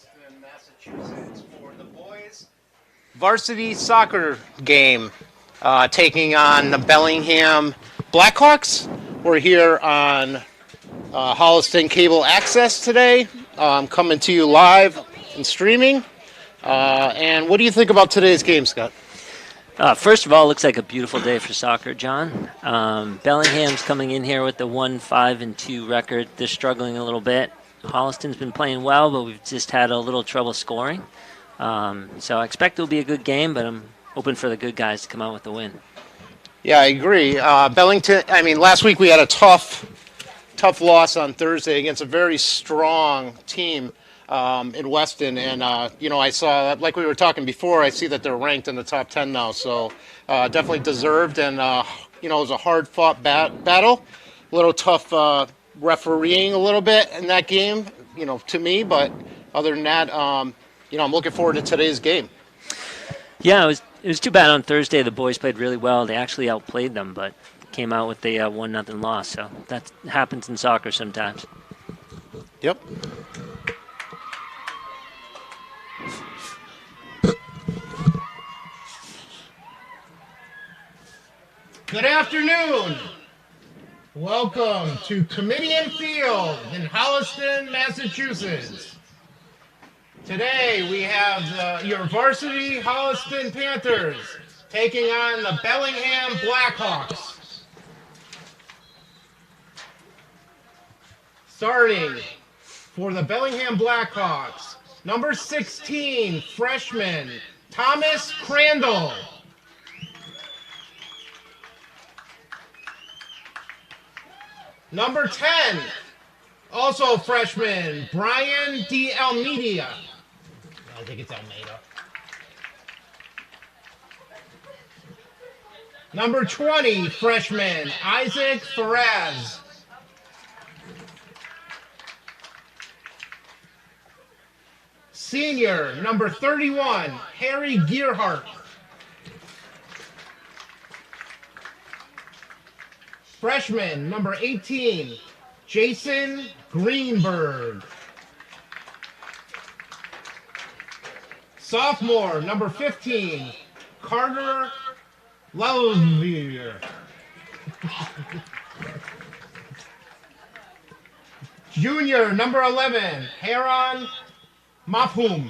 Holliston, Massachusetts for the boys varsity soccer game, taking on the Bellingham Blackhawks. We're here on Holliston Cable Access today. Coming to you live and streaming. And what do you think about today's game, Scott? First of all, it looks like a beautiful day for soccer, John. Bellingham's coming in here with the 1-5-2 record. They're struggling a little bit. Holliston's been playing well, but we've just had a little trouble scoring. So I expect it'll be a good game, but I'm hoping for the good guys to come out with the win. Yeah, I agree. Last week we had a tough loss on Thursday against a very strong team in Weston, and I saw, like we were talking before, I see that they're ranked in the top 10 now, so definitely deserved, and it was a hard-fought battle, a little tough refereeing a little bit in that game, to me, but other than that, I'm looking forward to today's game. Yeah, it was too bad on Thursday. The boys played really well. They actually outplayed them, but came out with a 1-0 loss, so that happens in soccer sometimes. Yep. Good afternoon. Welcome to Kamitian Field in Holliston, Massachusetts. Today we have your varsity Holliston Panthers taking on the Bellingham Blackhawks. Starting for the Bellingham Blackhawks, number 16, freshman Thomas Crandall. Number 10, also freshman, Brian D. Almeida. I think it's Almeida. Number 20, freshman, Isaac Ferraz. Senior, number 31, Harry Gearhart. Freshman, number 18, Jason Greenberg. Sophomore, number 15, Carter Louvier. Junior, number 11, Heron Mafhum.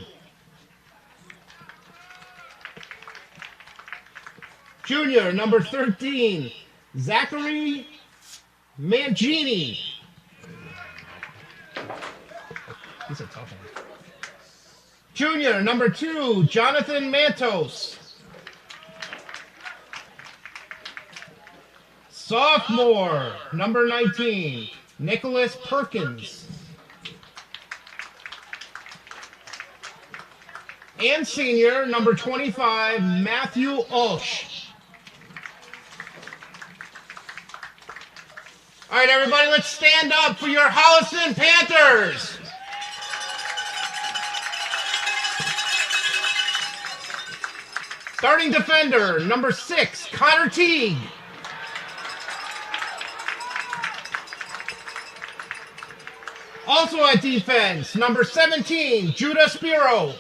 Junior, number 13, Zachary Mangini. He's a tough one. Junior, number 2, Jonathan Mantos. Sophomore, number 19, Nicholas Perkins. And senior, number 25, Matthew Olsch. All right, everybody, let's stand up for your Holliston Panthers. Starting defender, number 6, Connor Teague. Also at defense, number 17, Judah Spiro.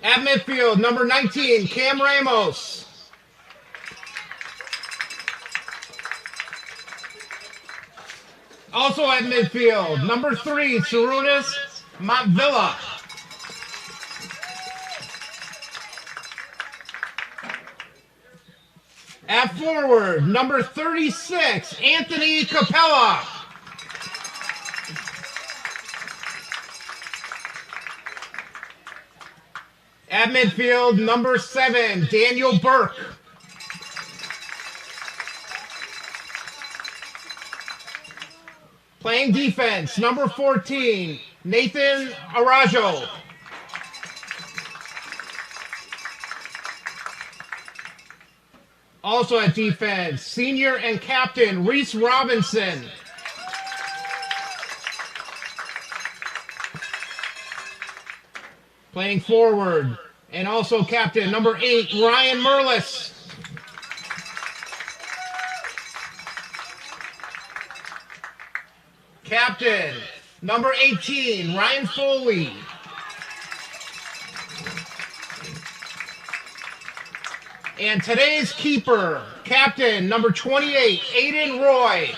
At midfield, number 19, Cam Ramos. Also at midfield, number 3, Sarunas Montvilla. At forward, number 36, Anthony Capella. At midfield, number 7, Daniel Burke. Playing defense, number 14, Nathan Arajo. Also at defense, senior and captain, Reese Robinson. Playing forward, and also captain, number 8, Ryan Merlis. Captain, number 18, Ryan Foley. And today's keeper, Captain, number 28, Aiden Roy.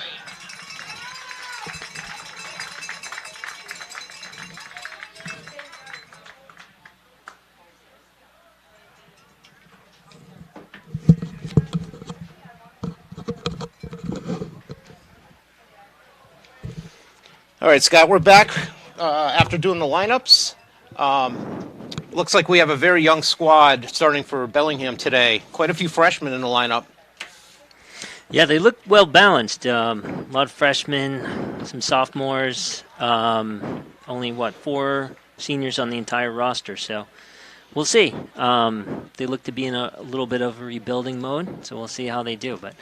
All right, Scott, we're back after doing the lineups. Looks like we have a very young squad starting for Bellingham today. Quite a few freshmen in the lineup. Yeah, they look well balanced. A lot of freshmen, some sophomores. Only 4 seniors on the entire roster. So we'll see. They look to be in a little bit of a rebuilding mode. So we'll see how they do. But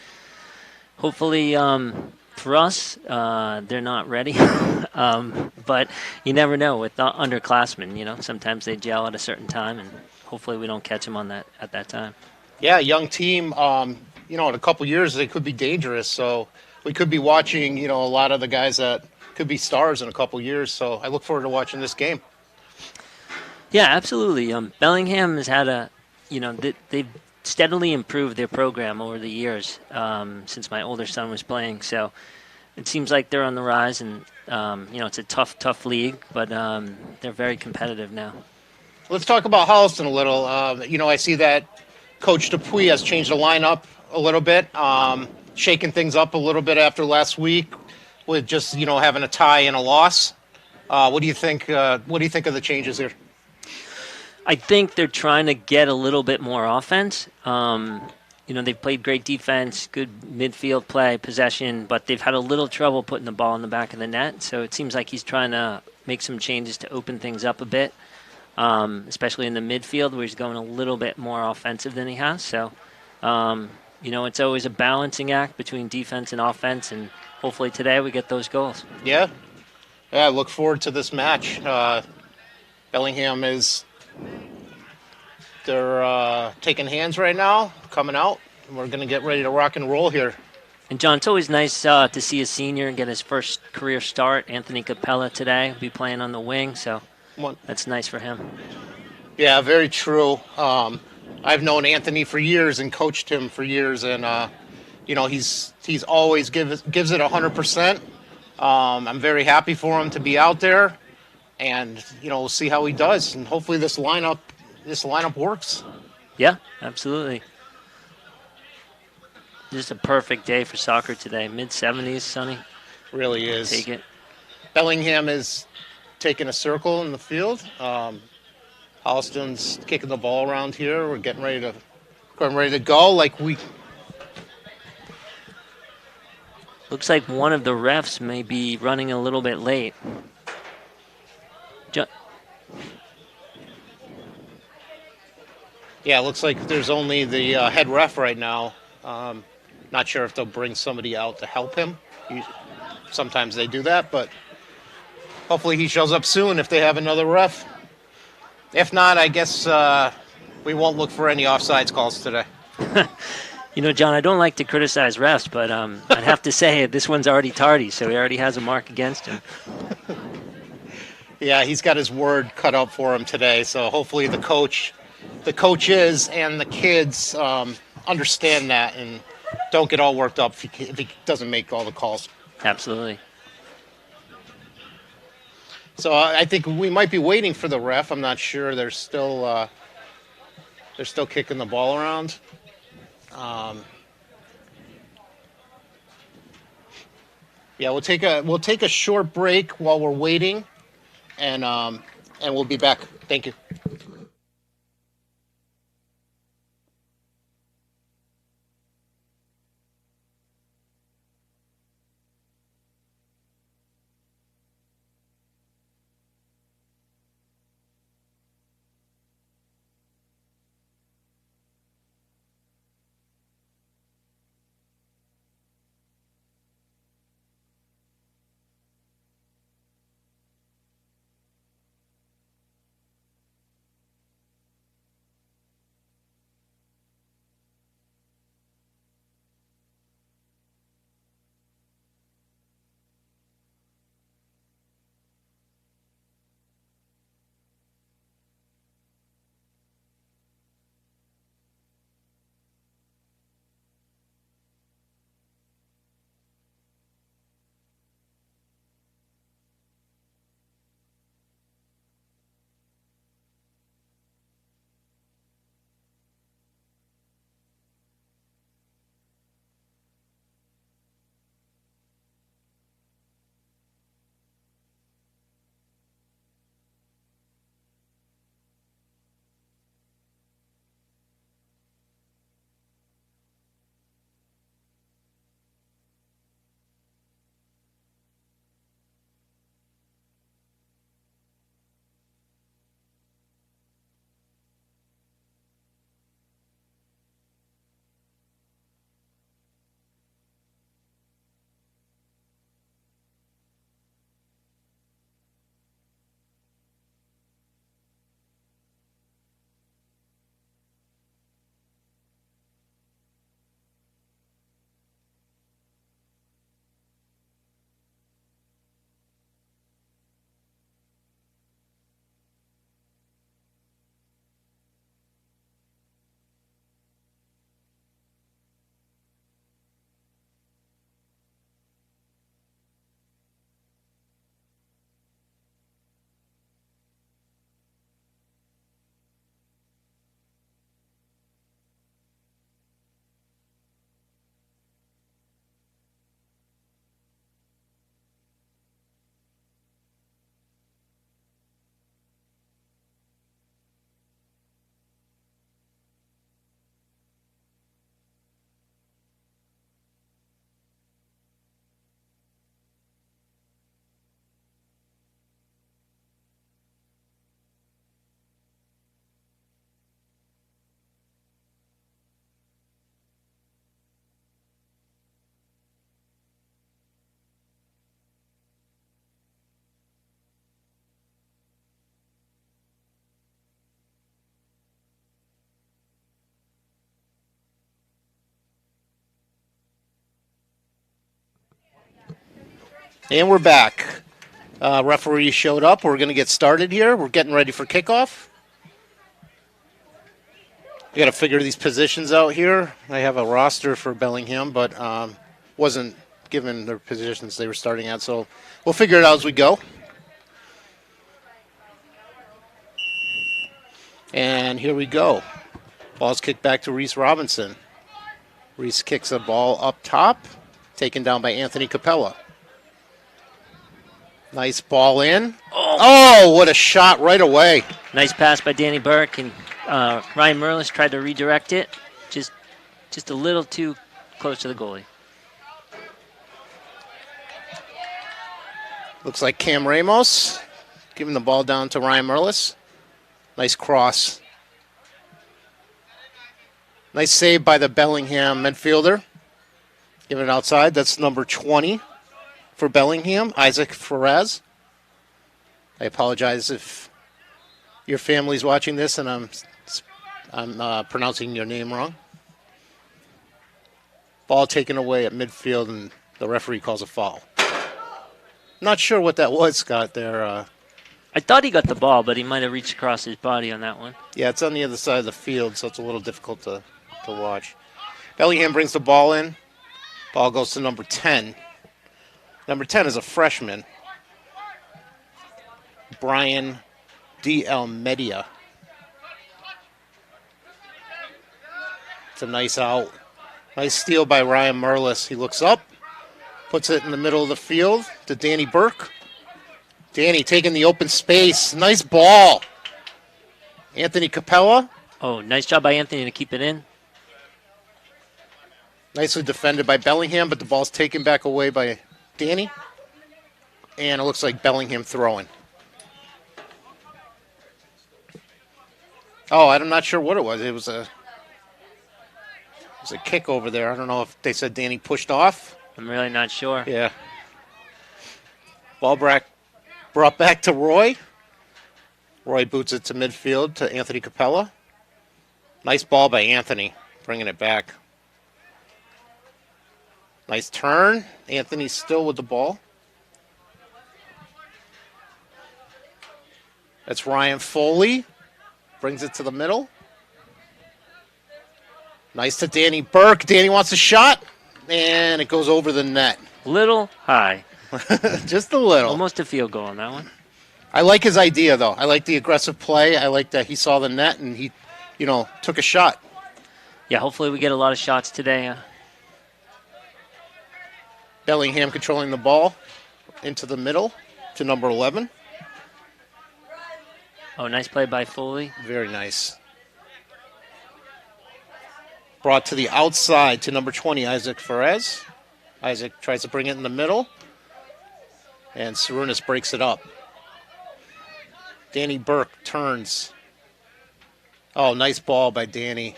hopefully, for us, they're not ready. But you never know with the underclassmen. Sometimes they gel at a certain time, and hopefully we don't catch them at that time. Yeah, young team. In a couple years they could be dangerous. So we could be watching, a lot of the guys that could be stars in a couple years. So I look forward to watching this game. Yeah, absolutely. Bellingham has had they've steadily improved their program over the years since my older son was playing. So it seems like they're on the rise, and it's a tough league, but they're very competitive now. Let's talk about Holliston a little. I see that Coach Dupuis has changed the lineup a little bit, shaking things up a little bit after last week with just having a tie and a loss. What do you think? What do you think of the changes here? I think they're trying to get a little bit more offense. They've played great defense, good midfield play, possession, but they've had a little trouble putting the ball in the back of the net. So it seems like he's trying to make some changes to open things up a bit, especially in the midfield where he's going a little bit more offensive than he has. So, it's always a balancing act between defense and offense, and hopefully today we get those goals. Yeah, I look forward to this match. Bellingham they're taking hands right now, coming out, and we're going to get ready to rock and roll here. And, John, it's always nice to see a senior get his first career start. Anthony Capella today will be playing on the wing, so that's nice for him. Yeah, very true. I've known Anthony for years and coached him for years, and he's always gives it 100%. I'm very happy for him to be out there, and we'll see how he does, and hopefully this lineup works. Yeah, absolutely. Just a perfect day for soccer today. Mid-70s, sunny. Really is. Take it. Bellingham is taking a circle in the field. Holliston's kicking the ball around here. We're getting ready to go. Looks like one of the refs may be running a little bit late. Yeah, it looks like there's only the head ref right now. Not sure if they'll bring somebody out to help him. Sometimes they do that, but hopefully he shows up soon if they have another ref. If not, I guess we won't look for any offsides calls today. John, I don't like to criticize refs, but I'd have to say this one's already tardy, so he already has a mark against him. Yeah, he's got his word cut out for him today, so hopefully the coaches and the kids understand that and don't get all worked up if he doesn't make all the calls. Absolutely. So I think we might be waiting for the ref. I'm not sure. They're still kicking the ball around. Yeah, we'll take a short break while we're waiting, and we'll be back. Thank you. And we're back. Referee showed up. We're going to get started here. We're getting ready for kickoff. We got to figure these positions out here. I have a roster for Bellingham, but wasn't given their positions they were starting at, so we'll figure it out as we go. And here we go. Ball's kicked back to Reese Robinson. Reese kicks a ball up top, taken down by Anthony Capella. Nice ball in. Oh, what a shot right away. Nice pass by Danny Burke, and Ryan Merlis tried to redirect it. Just a little too close to the goalie. Looks like Cam Ramos giving the ball down to Ryan Merlis. Nice cross. Nice save by the Bellingham midfielder. Giving it outside. That's number 20 for Bellingham, Isaac Ferez. I apologize if your family's watching this and I'm pronouncing your name wrong. Ball taken away at midfield, and the referee calls a foul. Not sure what that was, Scott, there. I thought he got the ball, but he might have reached across his body on that one. Yeah, it's on the other side of the field, so it's a little difficult to watch. Bellingham brings the ball in. Ball goes to number 10. Number 10 is a freshman, Brian D. Almeida. It's a nice out. Nice steal by Ryan Merlis. He looks up, puts it in the middle of the field to Danny Burke. Danny taking the open space. Nice ball. Anthony Capella. Oh, nice job by Anthony to keep it in. Nicely defended by Bellingham, but the ball's taken back away by Danny. And it looks like Bellingham throwing. Oh, I'm not sure what it was. It was a kick over there. I don't know if they said Danny pushed off. I'm really not sure. Yeah. Ball brought back to Roy. Roy boots it to midfield to Anthony Capella. Nice ball by Anthony, bringing it back. Nice turn. Anthony's still with the ball. That's Ryan Foley. Brings it to the middle. Nice to Danny Burke. Danny wants a shot, and it goes over the net. Little high. Just a little. Almost a field goal on that one. I like his idea, though. I like the aggressive play. I like that he saw the net and he, took a shot. Yeah, hopefully we get a lot of shots today. Bellingham controlling the ball into the middle to number 11. Oh, nice play by Foley. Very nice. Brought to the outside to number 20, Isaac Ferez. Isaac tries to bring it in the middle. And Sarunas breaks it up. Danny Burke turns. Oh, nice ball by Danny.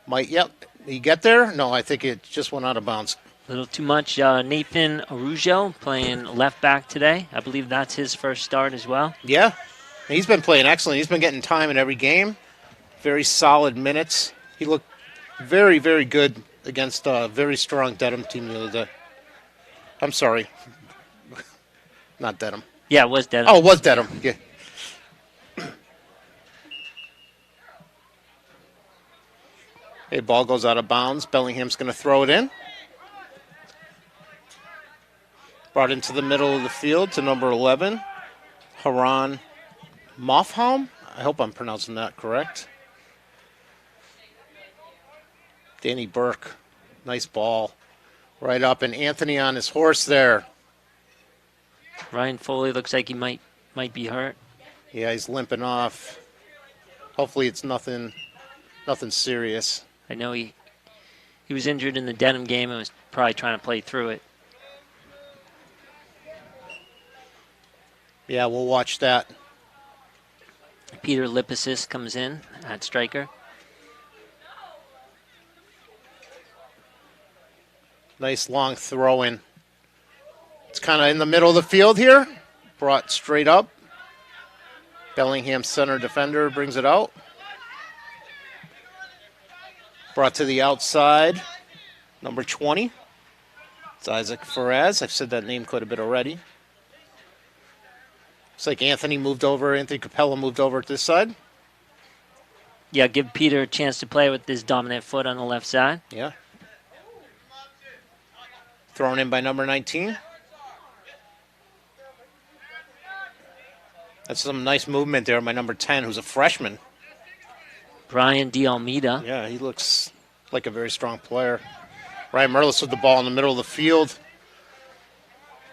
Did he get there? No, I think it just went out of bounds. A little too much. Nathan Arujo playing left back today. I believe that's his first start as well. Yeah, he's been playing excellent. He's been getting time in every game. Very solid minutes. He looked very, very good against a very strong Dedham team the other day. I'm sorry. Not Dedham. Yeah, it was Dedham. Oh, it was Dedham. Yeah. Okay, ball goes out of bounds. Bellingham's going to throw it in. Brought into the middle of the field to number 11, Haran Mofholm. I hope I'm pronouncing that correct. Danny Burke, nice ball. Right up, and Anthony on his horse there. Ryan Foley looks like he might be hurt. Yeah, he's limping off. Hopefully it's nothing serious. I know he was injured in the Dedham game and was probably trying to play through it. Yeah, we'll watch that. Peter Lipisis comes in at striker. Nice long throw in. It's kind of in the middle of the field here. Brought straight up. Bellingham center defender brings it out. Brought to the outside. Number 20. It's Isaac Ferraz. I've said that name quite a bit already. Looks like Anthony Capella moved over to this side. Yeah, give Peter a chance to play with this dominant foot on the left side. Yeah. Thrown in by number 19. That's some nice movement there by number 10, who's a freshman. Brian D'Almeida. Yeah, he looks like a very strong player. Ryan Merlis with the ball in the middle of the field.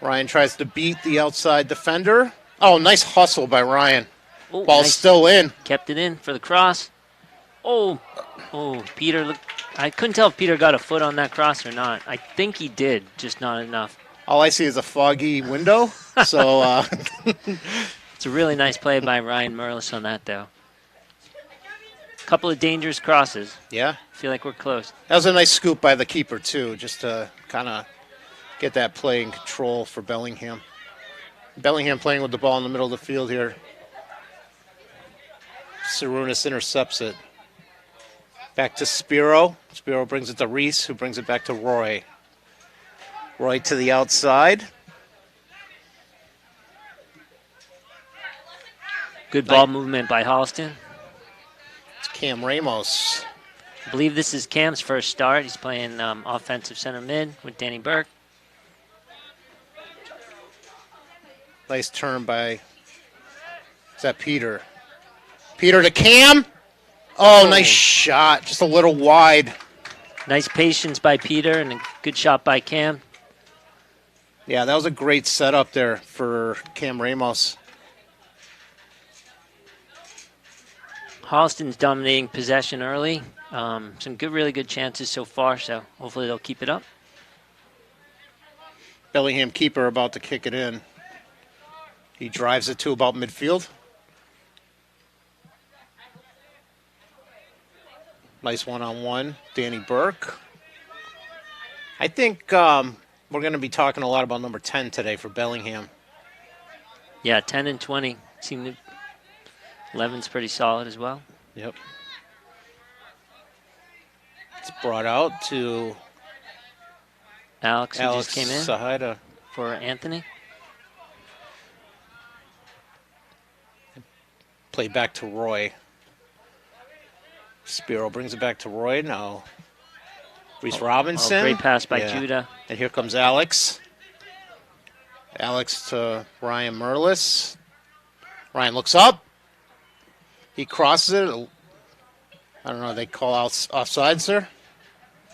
Ryan tries to beat the outside defender. Oh, nice hustle by Ryan. Oh, Ball's nice. still in. Kept it in for the cross. Oh, Peter. Look, I couldn't tell if Peter got a foot on that cross or not. I think he did, just not enough. All I see is a foggy window. So It's a really nice play by Ryan Merlis on that, though. Couple of dangerous crosses. yeah, Feel like we're close. that was a nice scoop by the keeper too, just to kind of get that play in control for Bellingham. Bellingham playing with the ball in the middle of the field here. Sarunas intercepts it. Back to Spiro. Spiro brings it to Reese, who brings it back to Roy. Roy to the outside. Good ball movement by Holliston. It's Cam Ramos. I believe this is Cam's first start. He's playing offensive center mid with Danny Burke. Nice turn by, is that Peter? Peter to Cam. Oh, nice shot. Just a little wide. Nice patience by Peter and a good shot by Cam. Yeah, that was a great setup there for Cam Ramos. Holliston's dominating possession early. Some really good chances so far, so hopefully they'll keep it up. Bellingham keeper about to kick it in. He drives it to about midfield. Nice one-on-one. Danny Burke. I think we're going to be talking a lot about number 10 today for Bellingham. Yeah, 10 and 20. 11's pretty solid as well. Yep. It's brought out to Alex, who Alex just came in Sahida. for Anthony. Play back to Roy. Spiro brings it back to Roy now. Reese Robinson. Great pass by Yeah. Judah. And here comes Alex. Alex to Ryan Merlis. Ryan looks up. He crosses it. I don't know. They call out offside, sir?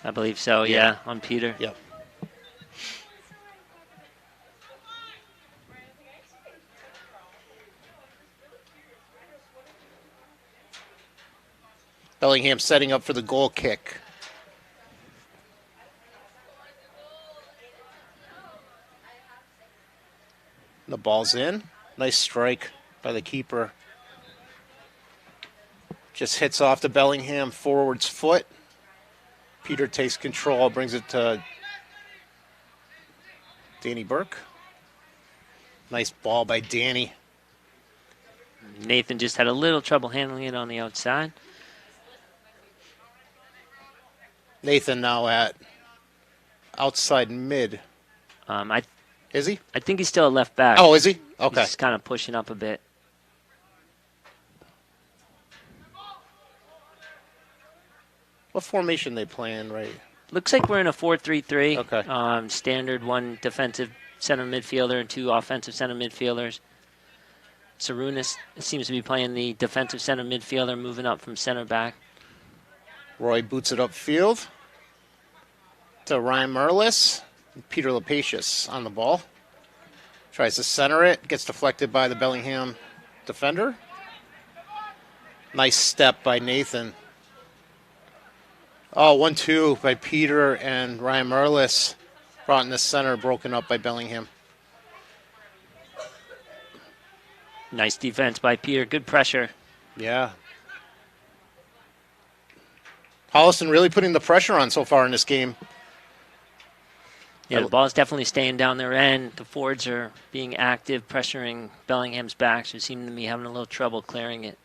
I believe so, yeah, on Peter. Yep. Bellingham setting up for the goal kick. The ball's in. Nice strike by the keeper. Just hits off the Bellingham forward's foot. Peter takes control, brings it to Danny Burke. Nice ball by Danny. Nathan just had a little trouble handling it on the outside. Nathan now at outside mid. I Is he? think he's still a left back. Oh, is he? Okay. He's kind of pushing up a bit. What formation they playing, right? Looks like we're in a 4-3-3. Okay. Standard, one defensive center midfielder and two offensive center midfielders. Sarunas seems to be playing the defensive center midfielder, moving up from center back. Roy boots it upfield to Ryan Merlis. Peter Lepacius on the ball. Tries to center it. Gets deflected by the Bellingham defender. Nice step by Nathan. Oh, 1-2 by Peter and Ryan Merlis. Brought in the center, broken up by Bellingham. Nice defense by Peter. Good pressure. Yeah. Holliston really putting the pressure on so far in this game. Yeah, the ball's definitely staying down their end. The forwards are being active, pressuring Bellingham's backs, who seem to be having a little trouble clearing it.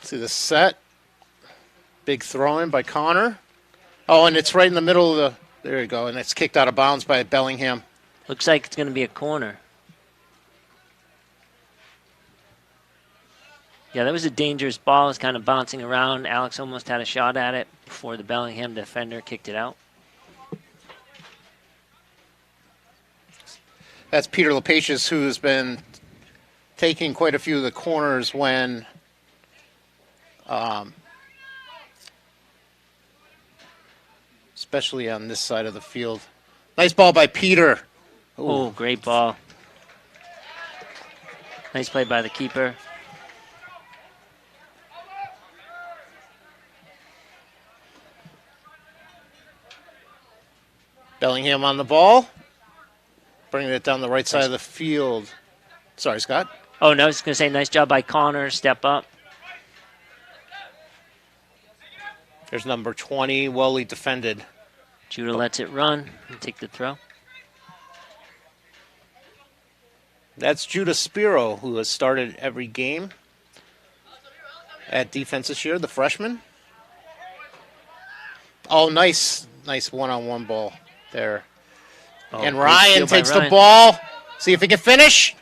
See the set. Big throw in by Connor. Oh, and it's right in the middle of the. There you go, and it's kicked out of bounds by Bellingham. Looks like it's going to be a corner. Yeah, that was a dangerous ball. It was kind of bouncing around. Alex almost had a shot at it before the Bellingham defender kicked it out. That's Peter Lepacius, who's been taking quite a few of the corners when especially on this side of the field. Nice ball by Peter. Oh, great ball. Nice play by the keeper. Bellingham on the ball. Bringing it down the right side of the field. Sorry, Scott. Oh, no, I was going to say nice job by Connor. Step up. There's number 20, well defended. Judah lets it run and take the throw. That's Judah Spiro, who has started every game at defense this year, the freshman. Oh, nice one-on-one ball there. Oh, and great Ryan steal by takes Ryan. the ball. See if he can finish.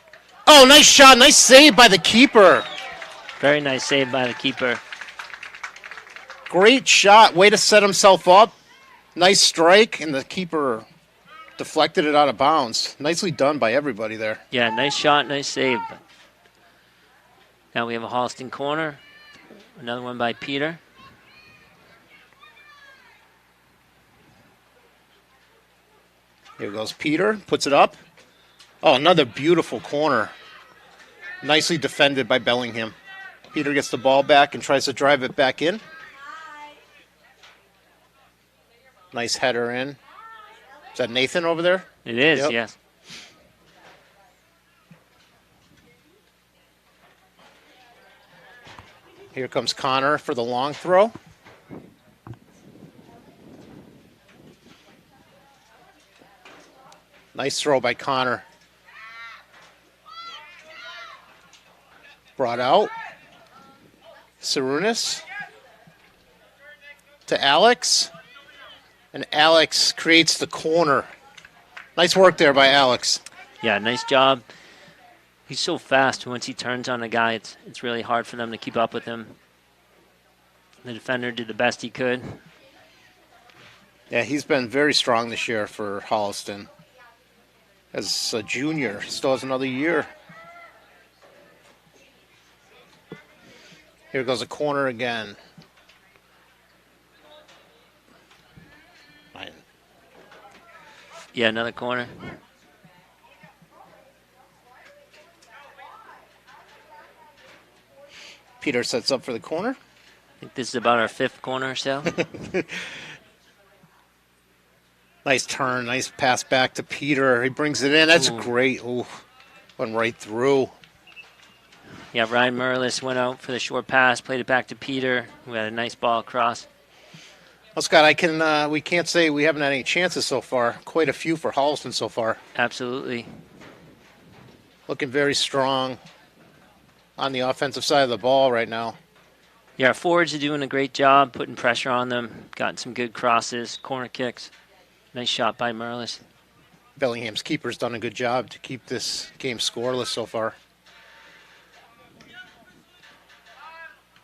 Oh, nice shot. Nice save by the keeper. Very nice save by the keeper. Great shot. Way to set himself up. Nice strike, and the keeper deflected it out of bounds. Nicely done by everybody there. Yeah, nice shot, nice save. Now we have a Holliston corner. Another one by Peter. Here goes Peter. Puts it up. Oh, another beautiful corner. Nicely defended by Bellingham. Peter gets the ball back and tries to drive it back in. Nice header in. Is that Nathan over there? It is, Yep. yes. Here comes Connor for the long throw. Nice throw by Connor. Brought out. Sarunas. To Alex. And Alex creates the corner. Nice work there by Alex. Yeah, nice job. He's so fast. Once he turns on a guy, it's really hard for them to keep up with him. The defender did the best he could. Yeah, he's been very strong this year for Holliston. As a junior, still has another year. Here goes a corner again. Yeah, another corner. Peter sets up for the corner. I think this is about our fifth corner or so. Nice turn, nice pass back to Peter. He brings it in. That's Ooh. great. Ooh, went right through. Yeah, Ryan Merlis went out for the short pass, played it back to Peter. We had a nice ball across. Well, Scott, we can't say we haven't had any chances so far. Quite a few for Holliston so far. Absolutely. Looking very strong on the offensive side of the ball right now. Yeah, our forwards are doing a great job putting pressure on them, gotten some good crosses, corner kicks. Nice shot by Merlis. Bellingham's keeper's done a good job to keep this game scoreless so far.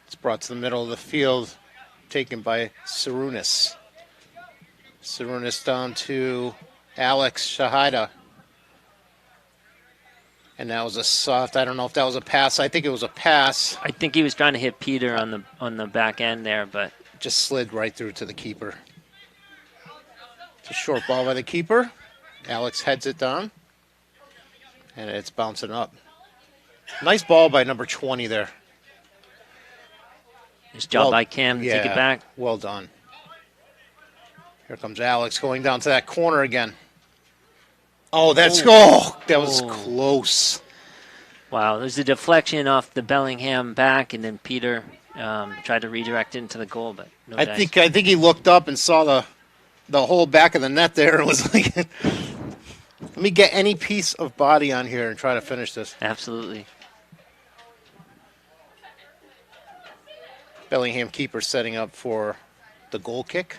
It's brought to the middle of the field, taken by Sarunas. Sarunas down to Alex Shahida. And that was a soft, I don't know if that was a pass. I think it was a pass. I think he was trying to hit Peter on the back end there, but Just slid right through to the keeper. It's a short ball by the keeper. Alex heads it down. And it's bouncing up. Nice ball by number 20 there. nice job by Cam to take it back. Well done. Here comes Alex going down to that corner again. Oh, that was close. Wow, there's a deflection off the Bellingham back, and then Peter tried to redirect it into the goal, but no I dice. think he looked up and saw the whole back of the net there and was like, let me get any piece of body on here and try to finish this. Absolutely. Bellingham keeper setting up for the goal kick.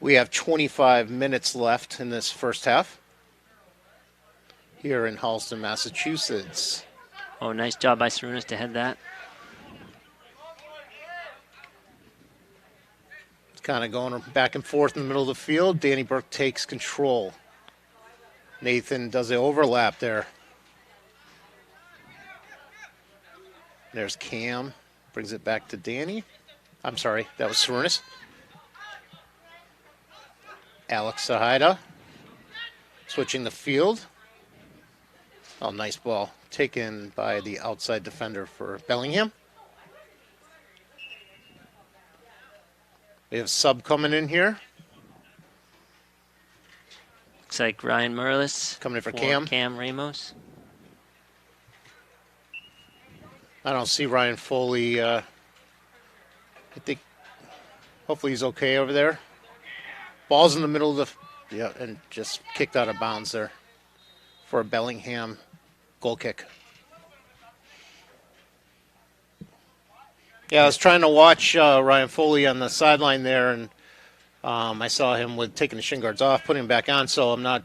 We have 25 minutes left in this first half here in Holliston, Massachusetts. Oh, nice job by Sarunas to head that. It's kind of going back and forth in the middle of the field. Danny Burke takes control. Nathan does the overlap there. There's Cam. Brings it back to Danny. I'm sorry, that was Sarunas. Alex Sahida switching the field. Oh, nice ball. Taken by the outside defender for Bellingham. We have sub coming in here. Looks like Ryan Merlis Coming in for Cam. Cam Ramos. I don't see Ryan Foley. I think hopefully he's okay over there. Ball's in the middle of the, yeah, and just kicked out of bounds there for a Bellingham goal kick. Yeah, I was trying to watch Ryan Foley on the sideline there, and I saw him with taking the shin guards off, putting him back on. So I'm not,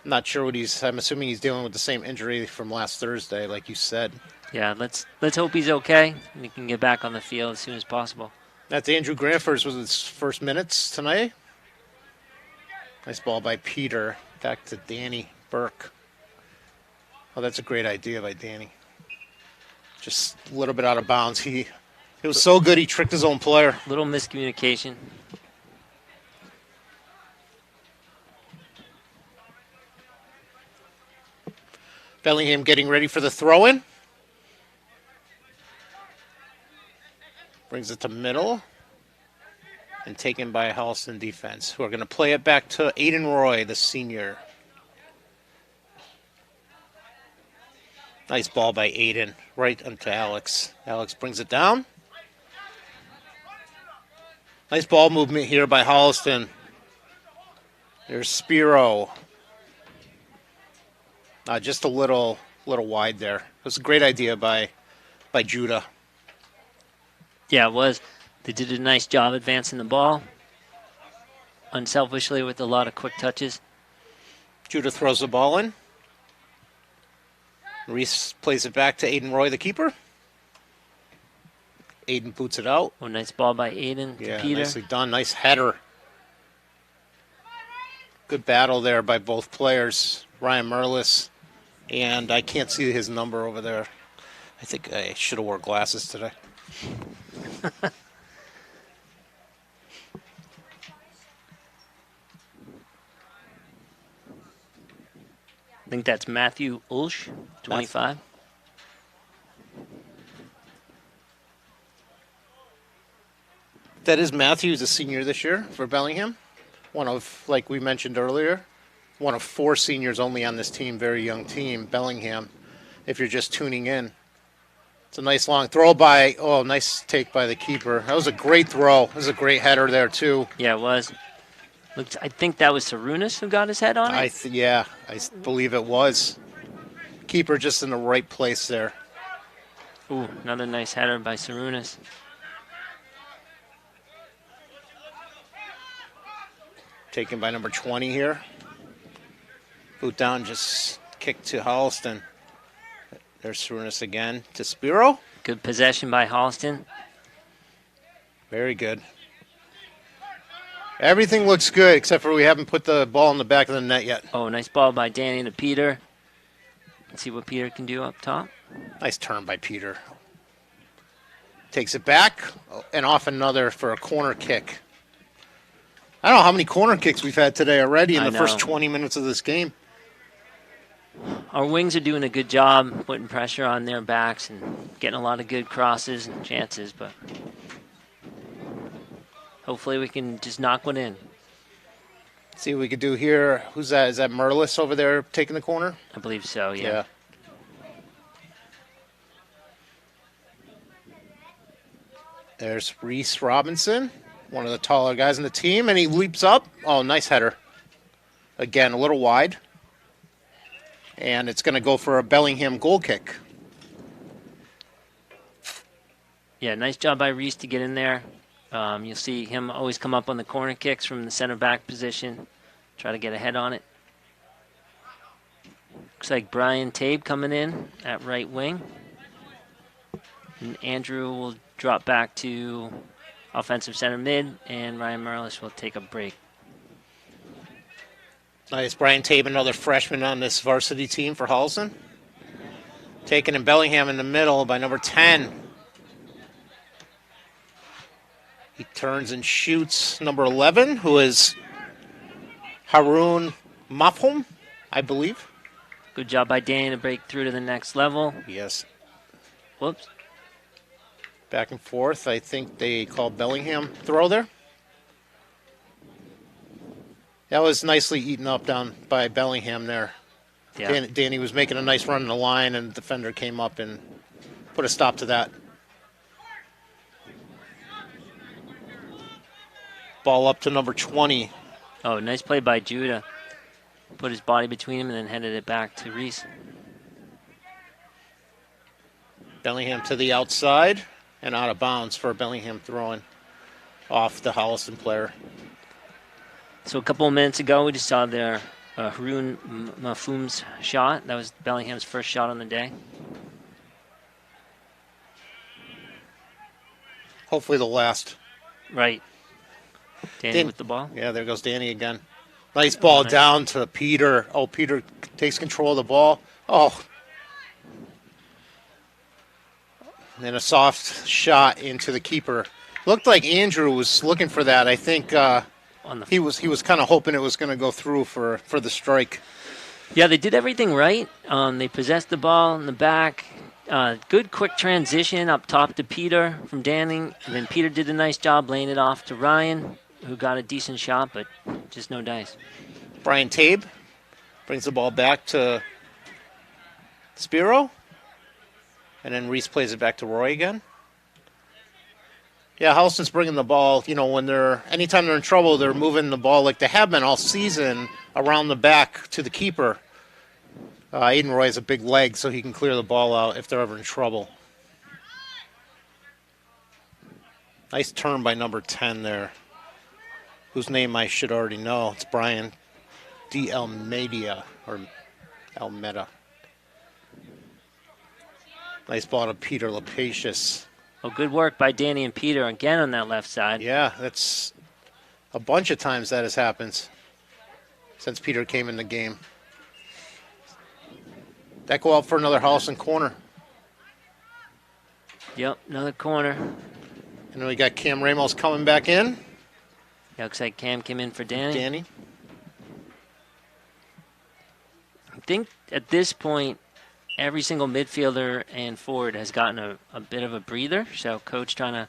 not sure what he's. I'm assuming he's dealing with the same injury from last Thursday, like you said. Yeah, let's hope he's okay and he can get back on the field as soon as possible. That's Andrew Granfers with his first minutes tonight. Nice ball by Peter. Back to Danny Burke. Oh, that's a great idea by Danny. Just a little bit out of bounds. It was so good he tricked his own player. Little miscommunication. Bellingham getting ready for the throw-in. Brings it to middle. And taken by Holliston defense, who are going to play it back to Aiden Roy, the senior. Nice ball by Aiden, right onto Alex. Alex brings it down. Nice ball movement here by Holliston. There's Spiro. Just a little wide there. It was a great idea by Judah. Yeah, it was. They did a nice job advancing the ball. Unselfishly with a lot of quick touches. Judah throws the ball in. Reese plays it back to Aiden Roy, the keeper. Aiden boots it out. Oh, nice ball by Aiden to Peter. Nicely done. Nice header. Good battle there by both players. Ryan Merlis, and I can't see his number over there. I think I should have wore glasses today. I think that's Matthew Ulsh, 25. That is Matthews, a senior this year for Bellingham. One of, like we mentioned earlier, one of 4 seniors only on this team, very young team, Bellingham, if you're just tuning in. It's a nice long throw by, nice take by the keeper. That was a great throw. That was a great header there, too. Yeah, it was. I think that was Sarunas who got his head on it. I believe it was. Keeper just in the right place there. Ooh, another nice header by Sarunas. Taken by number 20 here. Boot down, just kick to Holliston. There's Sarunas again to Spiro. Good possession by Holliston. Very good. Everything looks good except for we haven't put the ball in the back of the net yet. Oh, nice ball by Danny to Peter. Let's see what Peter can do up top. Nice turn by Peter. Takes it back and off another for a corner kick. I don't know how many corner kicks we've had today already in the first 20 minutes of this game. Our wings are doing a good job putting pressure on their backs and getting a lot of good crosses and chances, but hopefully we can just knock one in. See what we could do here. Who's that? Is that Merlis over there taking the corner? I believe so, yeah. There's Reese Robinson, one of the taller guys in the team, and he leaps up. Oh, nice header. Again, a little wide. And it's going to go for a Bellingham goal kick. Yeah, nice job by Reese to get in there. You'll see him always come up on the corner kicks from the center back position, try to get ahead on it. Looks like Brian Tabe coming in at right wing. And Andrew will drop back to offensive center mid, and Ryan Merlis will take a break. Nice. Brian Tabe, another freshman on this varsity team for Holliston. Taken in Bellingham in the middle by number 10. He turns and shoots number 11, who is Haroon Mafhum, I believe. Good job by Danny to break through to the next level. Yes. Whoops. Back and forth. I think they called Bellingham throw there. That was nicely eaten up down by Bellingham there. Yeah. Danny was making a nice run in the line, and the defender came up and put a stop to that. Ball up to number 20. Oh, nice play by Judah. Put his body between him and then headed it back to Reese. Bellingham to the outside and out of bounds for Bellingham throwing off the Holliston player. So a couple of minutes ago, we just saw their Haroon Mafhum's shot. That was Bellingham's first shot on the day. Hopefully the last. Right. Danny with the ball. Yeah, there goes Danny again. Nice ball down to Peter. Oh, Peter takes control of the ball. Oh. And a soft shot into the keeper. Looked like Andrew was looking for that. I think he was kind of hoping it was going to go through for the strike. Yeah, they did everything right. They possessed the ball in the back. Good quick transition up top to Peter from Danny. And then Peter did a nice job laying it off to Ryan, who got a decent shot, but just no dice. Brian Tabe brings the ball back to Spiro. And then Reese plays it back to Roy again. Yeah, Holliston's bringing the ball, anytime they're in trouble, they're moving the ball like they have been all season around the back to the keeper. Aiden Roy has a big leg, so he can clear the ball out if they're ever in trouble. Nice turn by number 10 there, whose name I should already know. It's Brian D. Almeida, or Almeda. Nice ball to Peter Lapacious. Oh, good work by Danny and Peter again on that left side. Yeah, that's a bunch of times that has happened since Peter came in the game. That go out for another Holliston corner. Yep, another corner. And then we got Cam Ramos coming back in. Yeah, looks like Cam came in for Danny. I think at this point, every single midfielder and forward has gotten a bit of a breather. So coach trying to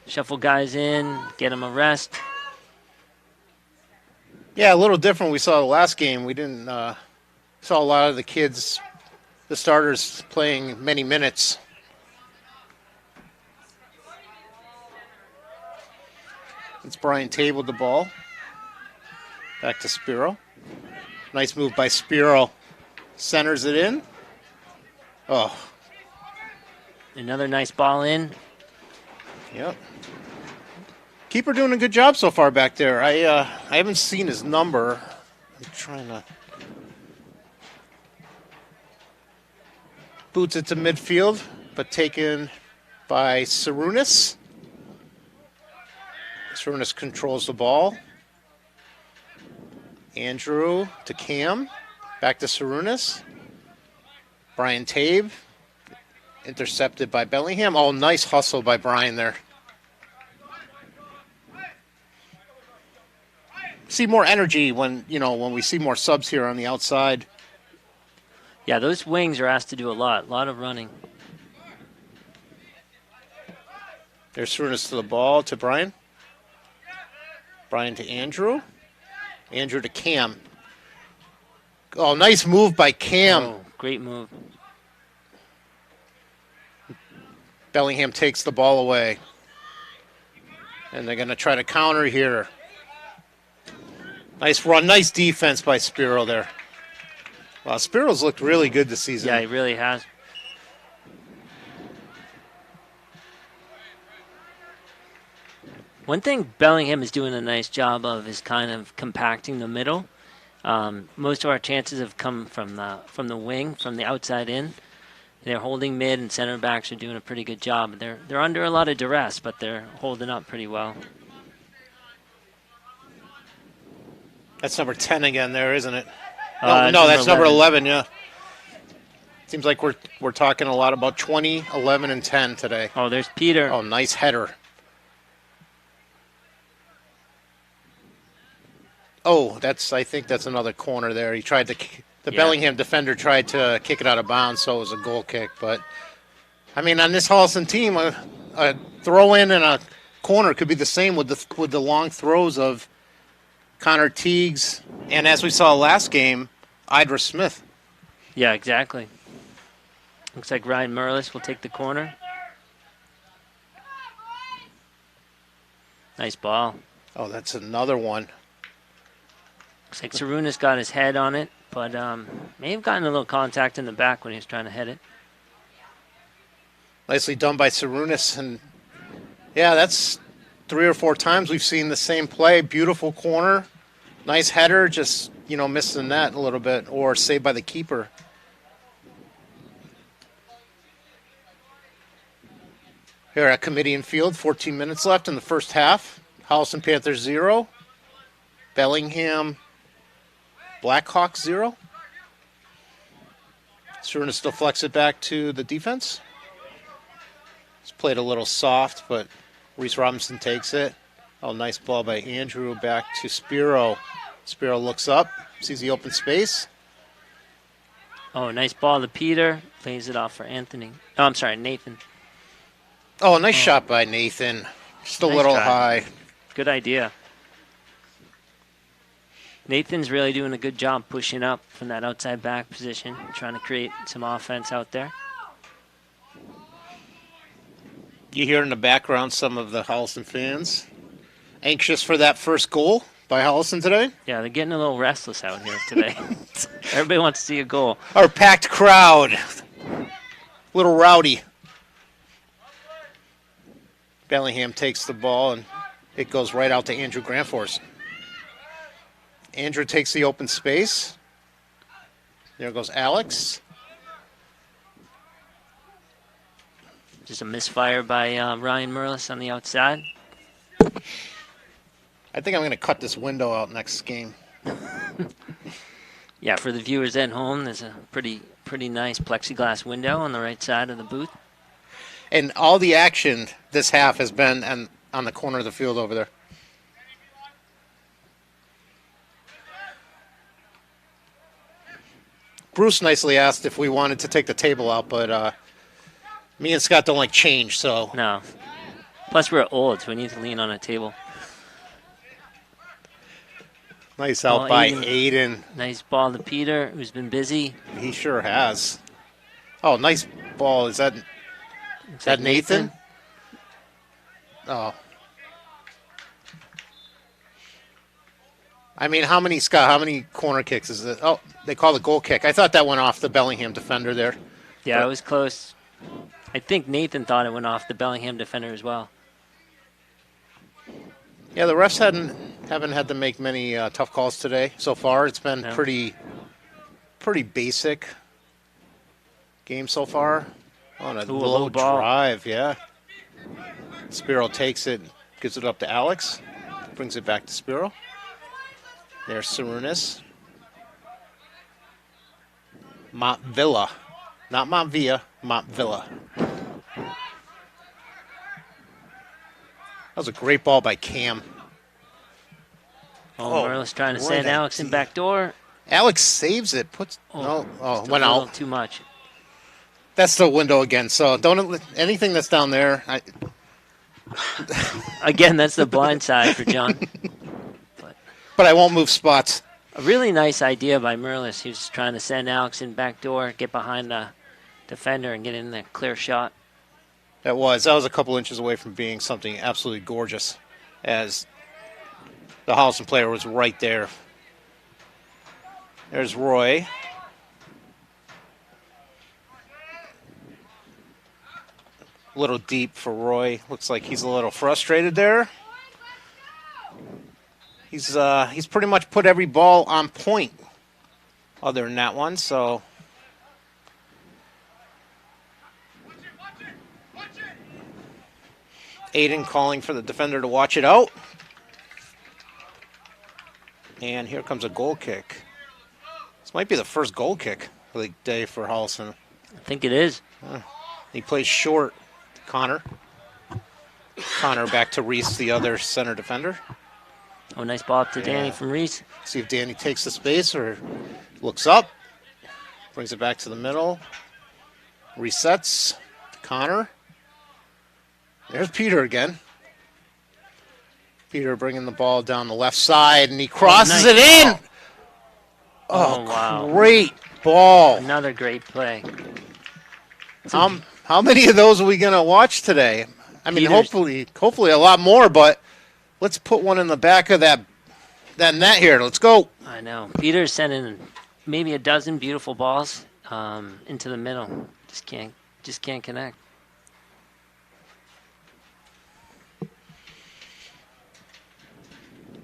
shuffle guys in, get them a rest. Yeah, a little different. We saw the last game. We didn't saw a lot of the kids, the starters, playing many minutes. It's Brian Tabe with the ball. Back to Spiro. Nice move by Spiro. Centers it in. Oh. Another nice ball in. Yep. Keeper doing a good job so far back there. I haven't seen his number. I'm trying to. Boots it to midfield, but taken by Sarunas. Sarunas controls the ball. Andrew to Cam. Back to Sarunas. Brian Tabe, intercepted by Bellingham. Oh, nice hustle by Brian there. See more energy when we see more subs here on the outside. Yeah, those wings are asked to do a lot of running. There's Sarunas to the ball to Brian. Brian to Andrew. Andrew to Cam. Oh, nice move by Cam. Oh, great move. Bellingham takes the ball away. And they're going to try to counter here. Nice run. Nice defense by Spiro there. Wow, Spiro's looked really good this season. Yeah, he really has. One thing Bellingham is doing a nice job of is kind of compacting the middle. Most of our chances have come from the wing, from the outside in. They're holding mid, and center backs are doing a pretty good job. They're under a lot of duress, but they're holding up pretty well. That's number 10 again there, isn't it? No, that's number 11. 11, yeah. Seems like we're talking a lot about 20, 11, and 10 today. Oh, there's Peter. Oh, nice header. Oh, I think that's another corner there. He tried to, the Bellingham defender tried to kick it out of bounds, so it was a goal kick. But, I mean, on this Holliston team, a throw in and a corner could be the same with the long throws of Connor Teagues, and as we saw last game, Idra Smith. Yeah, exactly. Looks like Ryan Merlis will take the corner. Nice ball. Oh, that's another one. Looks like Sarunas got his head on it, but may have gotten a little contact in the back when he was trying to head it. Nicely done by Sarunas, and yeah, that's 3 or 4 times we've seen the same play. Beautiful corner, nice header, just missed the net a little bit, or saved by the keeper. Here at Kamitian Field, 14 minutes left in the first half. Holliston Panthers 0, Bellingham Blackhawks 0. Sarunas deflects it back to the defense. It's played a little soft, but Reese Robinson takes it. Oh, nice ball by Andrew back to Spiro. Spiro looks up, sees the open space. Oh, nice ball to Peter. Plays it off for Anthony. Oh, I'm sorry, Nathan. Oh, nice shot by Nathan. Just a Nice little try. high. Good idea. Nathan's really doing a good job pushing up from that outside back position, trying to create some offense out there. You hear in the background some of the Holliston fans anxious for that first goal by Holliston today. Yeah, they're getting a little restless out here today. Everybody wants to see a goal. Our packed crowd. Little rowdy. Bellingham takes the ball, and it goes right out to Andrew Granforce. Andrew takes the open space. There goes Alex. Just a misfire by Ryan Merlis on the outside. I think I'm going to cut this window out next game. Yeah, for the viewers at home, there's a pretty nice plexiglass window on the right side of the booth. And all the action this half has been on the corner of the field over there. Bruce nicely asked if we wanted to take the table out, but me and Scott don't like change, so. No. Plus, we're old, so we need to lean on a table. Nice out Well, by Aiden. Aiden. Nice ball to Peter, who's been busy. He sure has. Oh, nice ball. Is that Nathan? Oh. I mean, how many corner kicks is it? Oh, they call it goal kick. I thought that went off the Bellingham defender there. Yeah, it was close. I think Nathan thought it went off the Bellingham defender as well. Yeah, the refs haven't had to make many tough calls today so far. It's been pretty basic game so far. On a low ball. drive, yeah. Spiro takes it, gives it up to Alex, brings it back to Spiro. There's Sarunas. Montvilla. Not Montvilla, Montvilla. That was a great ball by Cam. Oh, Merlis trying to send Alex in back door. Alex saves it. Went out. Too much. That's the window again. So don't anything that's down there. Again, that's the blind side for John. But I won't move spots. A really nice idea by Merlis. He was trying to send Alex in back door, get behind the defender, and get in the clear shot. That was a couple inches away from being something absolutely gorgeous, as the Holliston player was right there. There's Roy. A little deep for Roy. Looks like he's a little frustrated there. He's pretty much put every ball on point other than that one, so Aiden calling for the defender to watch it out. And here comes a goal kick. This might be the first goal kick of the day for Holliston. I think it is. He plays short to Connor. Connor back to Reese, the other center defender. Oh, nice ball up to Danny from Reese. See if Danny takes the space or looks up. Brings it back to the middle. Resets to Connor. There's Peter again. Peter bringing the ball down the left side, and he crosses it in. Oh, wow. Great ball. Another great play. How many of those are we going to watch today? I mean, hopefully a lot more, but let's put one in the back of that net here. Let's go. I know. Peter's sending maybe a dozen beautiful balls into the middle. Just can't connect.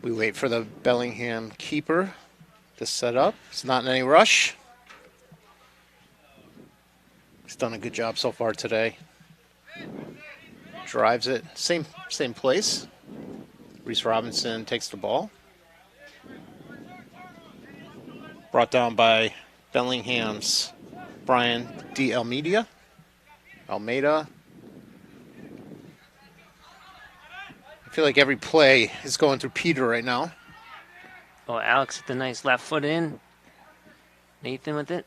We wait for the Bellingham keeper to set up. It's not in any rush. He's done a good job so far today. Drives it, same place. Reese Robinson takes the ball. Brought down by Bellingham's Brian D. Almeida. I feel like every play is going through Peter right now. Oh, Alex with the nice left foot in. Nathan with it.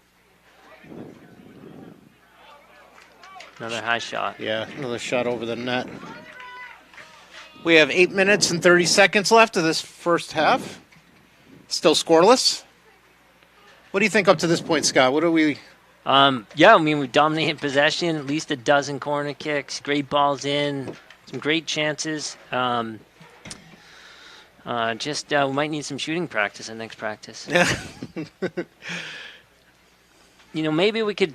Another high shot. Yeah, another shot over the net. We have 8 minutes and 30 seconds left of this first half. Still scoreless. What do you think up to this point, Scott? What are we... Yeah, I mean, we dominated possession, at least a dozen corner kicks, great balls in, some great chances. We might need some shooting practice in next practice. Yeah. Maybe we could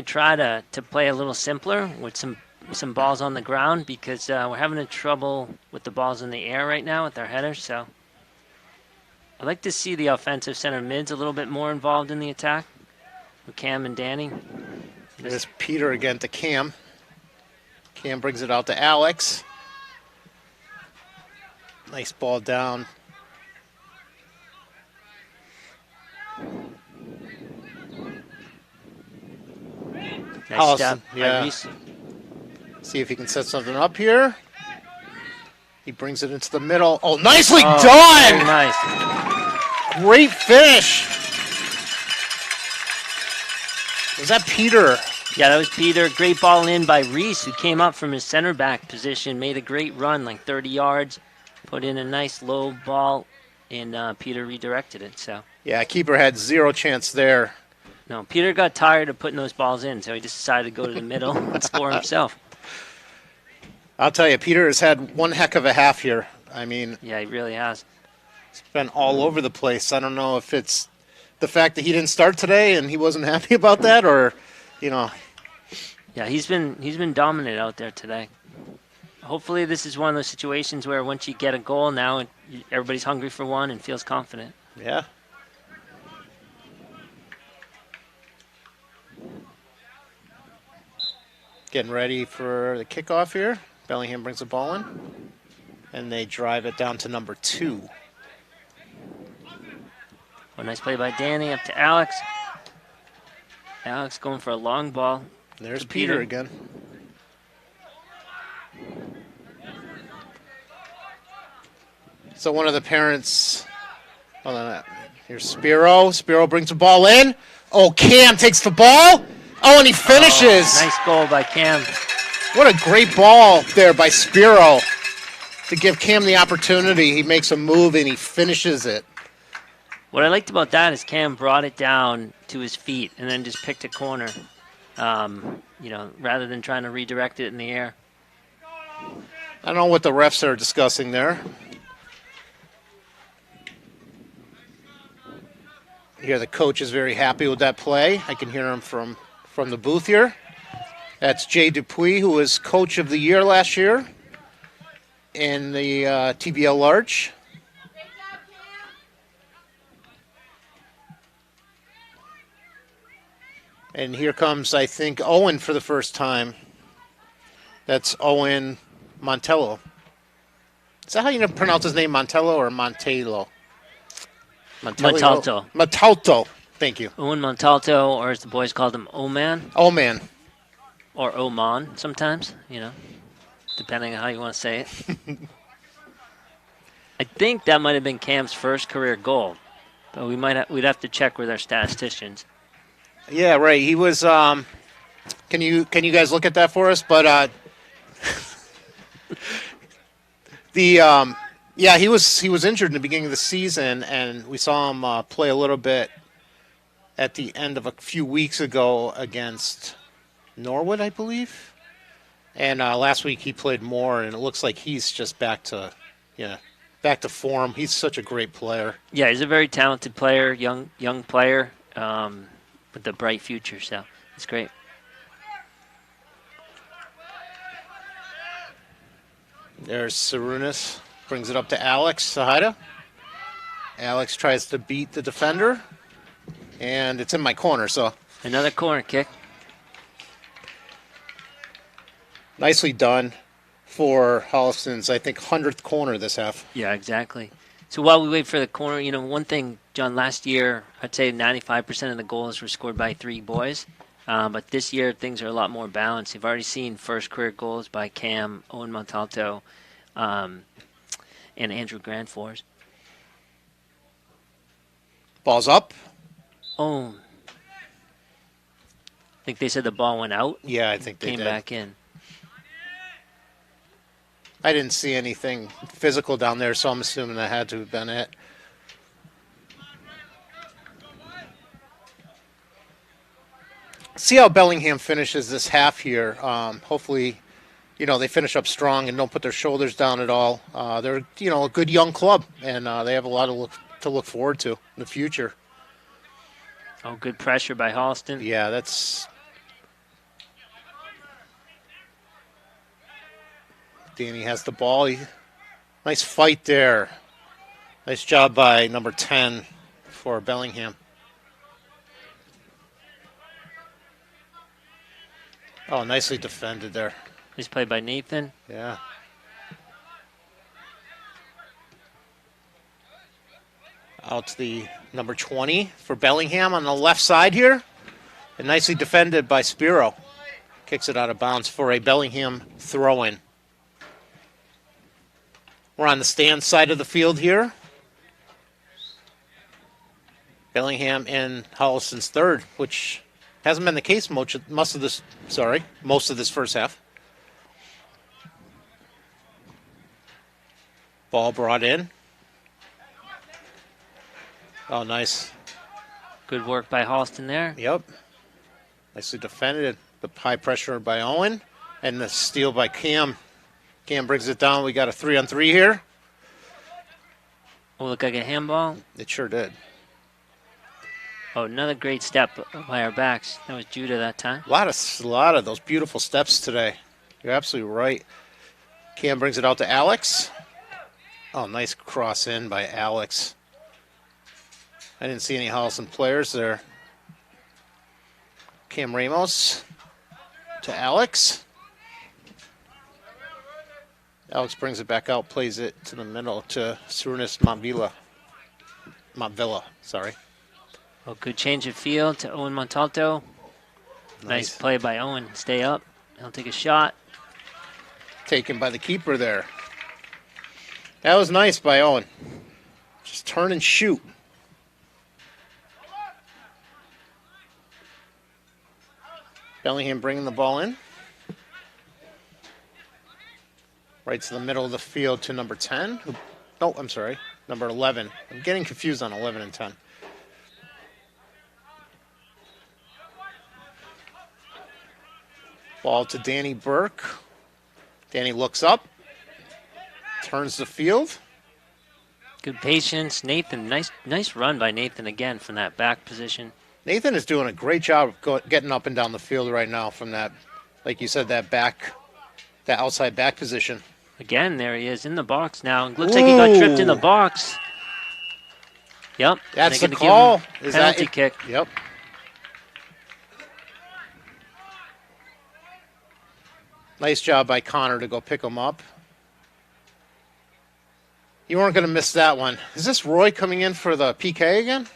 try to play a little simpler with some balls on the ground because we're having trouble with the balls in the air right now with our headers. So I'd like to see the offensive center mids a little bit more involved in the attack with Cam and Danny. There's Peter again to Cam. Cam brings it out to Alex. Nice ball down. Nice step yeah. by Reese. See if he can set something up here. He brings it into the middle. Oh, nicely done! Very nice. Great finish. Was that Peter? Yeah, that was Peter. Great ball in by Reese, who came up from his center back position, made a great run, like 30 yards, put in a nice low ball, and Peter redirected it. So yeah, keeper had zero chance there. No, Peter got tired of putting those balls in, so he just decided to go to the middle and score himself. I'll tell you, Peter has had one heck of a half here. I mean, yeah, he really has. He's been all over the place. I don't know if it's the fact that he didn't start today and he wasn't happy about that, or, Yeah, he's been dominant out there today. Hopefully, this is one of those situations where once you get a goal, now everybody's hungry for one and feels confident. Yeah. Getting ready for the kickoff here. Bellingham brings the ball in, and they drive it down to number 2. Oh, nice play by Danny up to Alex. Alex going for a long ball. There's Peter again. So one of the parents, here's Spiro. Spiro brings the ball in. Oh, Cam takes the ball. Oh, and he finishes. Oh, nice goal by Cam. What a great ball there by Spiro to give Cam the opportunity. He makes a move and he finishes it. What I liked about that is Cam brought it down to his feet and then just picked a corner, rather than trying to redirect it in the air. I don't know what the refs are discussing there. Here, the coach is very happy with that play. I can hear him from the booth here. That's Jay Dupuis, who was coach of the year last year in the TBL Large. And here comes, I think, Owen for the first time. That's Owen Montello. Is that how you pronounce his name, Montello or Montello? Montalto. Montalto. Thank you. Owen Montalto, or as the boys called him, O-Man. O-Man. Or Oman sometimes, depending on how you want to say it. I think that might have been Cam's first career goal, but we'd have to check with our statisticians. Yeah, right. He was. Can you guys look at that for us? But he was injured in the beginning of the season, and we saw him play a little bit at the end of a few weeks ago against Norwood, I believe. And last week he played more, and it looks like he's just back to form. He's such a great player. Yeah, he's a very talented player, young player, with a bright future. So it's great. There's Sarunas, brings it up to Alex Sahida. Alex tries to beat the defender, and it's in my corner. So another corner kick. Nicely done for Holliston's, I think, 100th corner this half. Yeah, exactly. So while we wait for the corner, one thing, John, last year, I'd say 95% of the goals were scored by 3 boys. But this year, things are a lot more balanced. You've already seen first career goals by Cam, Owen Montalto, and Andrew Grandfors. Ball's up. Oh. I think they said the ball went out. Yeah, I think they came did. back in. I didn't see anything physical down there, so I'm assuming that had to have been it. See how Bellingham finishes this half here. Hopefully, they finish up strong and don't put their shoulders down at all. They're, a good young club, and they have a lot to look forward to in the future. Oh, good pressure by Holliston. Yeah, that's... Danny has the ball. Nice fight there. Nice job by number 10 for Bellingham. Oh, nicely defended there. Nice play by Nathan. Yeah. Out to the number 20 for Bellingham on the left side here. And nicely defended by Spiro. Kicks it out of bounds for a Bellingham throw-in. We're on the stand side of the field here. Bellingham in Holliston's third, which hasn't been the case most of this first half. Ball brought in. Oh, nice. Good work by Holliston there. Yep. Nicely defended. The high pressure by Owen. And the steal by Cam. Cam brings it down. We got a 3-on-3 here. Oh, look like a handball. It sure did. Oh, another great step by our backs. That was Judah that time. A lot of those beautiful steps today. You're absolutely right. Cam brings it out to Alex. Oh, nice cross in by Alex. I didn't see any Holliston players there. Cam Ramos to Alex. Alex brings it back out, plays it to the middle to Surinus Montvilla, sorry. Oh, good change of field to Owen Montalto. Nice play by Owen. Stay up. He'll take a shot. Taken by the keeper there. That was nice by Owen. Just turn and shoot. Bellingham bringing the ball in. Right to the middle of the field to number 10. No, I'm sorry, number 11. I'm getting confused on 11 and 10. Ball to Danny Burke. Danny looks up. Turns the field. Good patience. Nathan, nice run by Nathan again from that back position. Nathan is doing a great job of getting up and down the field right now from that, like you said, that outside back position. Again, there he is in the box now. Looks like he got tripped in the box. Yep. That's the call. Penalty kick. Yep. Nice job by Connor to go pick him up. You weren't going to miss that one. Is this Roy coming in for the PK again?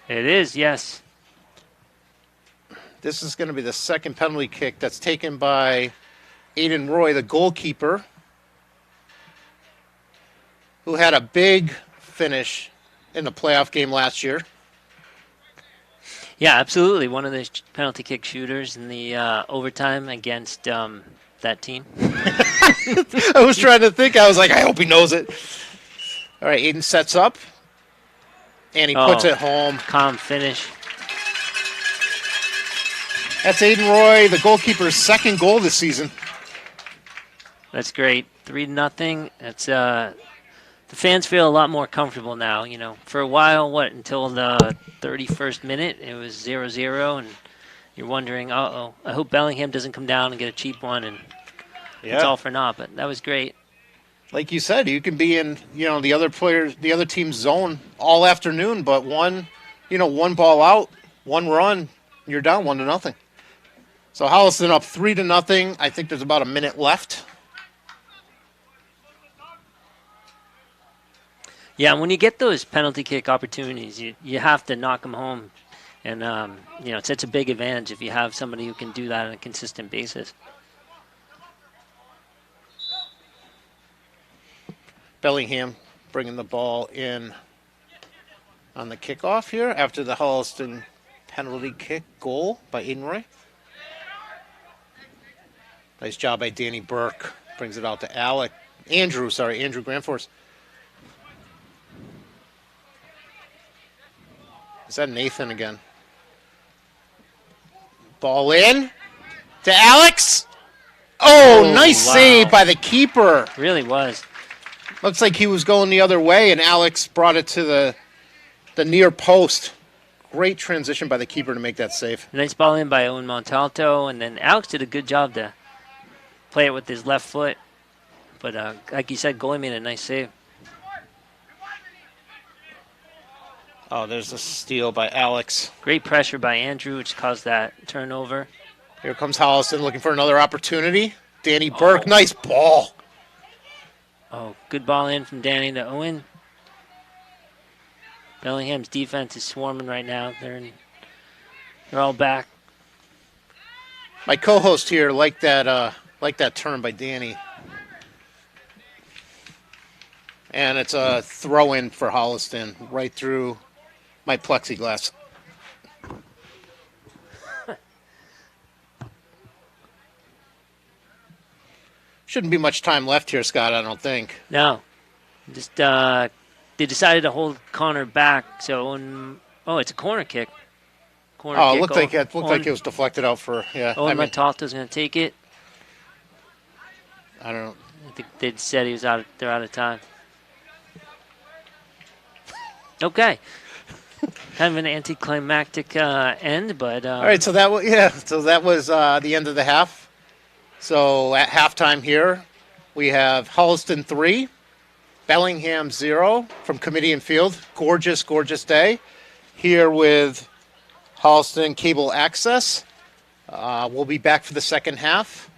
It is, yes. This is going to be the second penalty kick that's taken by Aiden Roy, the goalkeeper, who had a big finish in the playoff game last year. Yeah, absolutely. One of the penalty kick shooters in the overtime against that team. I was trying to think. I was like, I hope he knows it. All right, Aiden sets up, and he puts it home. Calm finish. That's Aiden Roy, the goalkeeper's second goal this season. That's great. 3-0. That's the fans feel a lot more comfortable now. You know, for a while, until the 31st minute, it was 0-0, and you're wondering, I hope Bellingham doesn't come down and get a cheap one, and it's all for naught. But that was great. Like you said, you can be in, the other team's zone all afternoon, but one ball out, one run, you're down 1-0. So Holliston up 3-0. I think there's about a minute left. Yeah, when you get those penalty kick opportunities, you have to knock them home. And, it's such a big advantage if you have somebody who can do that on a consistent basis. Bellingham bringing the ball in on the kickoff here after the Holliston penalty kick goal by Aiden Roy. Nice job by Danny Burke. Brings it out to Andrew Granforce. Is that Nathan again? Ball in to Alex. Oh, nice save by the keeper. Really was. Looks like he was going the other way, and Alex brought it to the near post. Great transition by the keeper to make that save. Nice ball in by Owen Montalto, and then Alex did a good job to play it with his left foot. But like you said, goalie made a nice save. Oh, there's a steal by Alex. Great pressure by Andrew, which caused that turnover. Here comes Holliston looking for another opportunity. Danny Burke, nice ball. Oh, good ball in from Danny to Owen. Bellingham's defense is swarming right now. They're all back. My co-host here liked that turn by Danny. And it's a throw-in for Holliston right through my plexiglass. Shouldn't be much time left here, Scott, I don't think. No. Just they decided to hold Connor back, so it's a corner kick. It looked like it was deflected out for Montalto's going to take it. I don't know. I think they said they're out of time. Okay. Kind of an anticlimactic end, but all right. So that was the end of the half. So at halftime here, we have Holliston 3, Bellingham 0 from Kamitian Field. Gorgeous, gorgeous day here with Holliston Cable Access. We'll be back for the second half.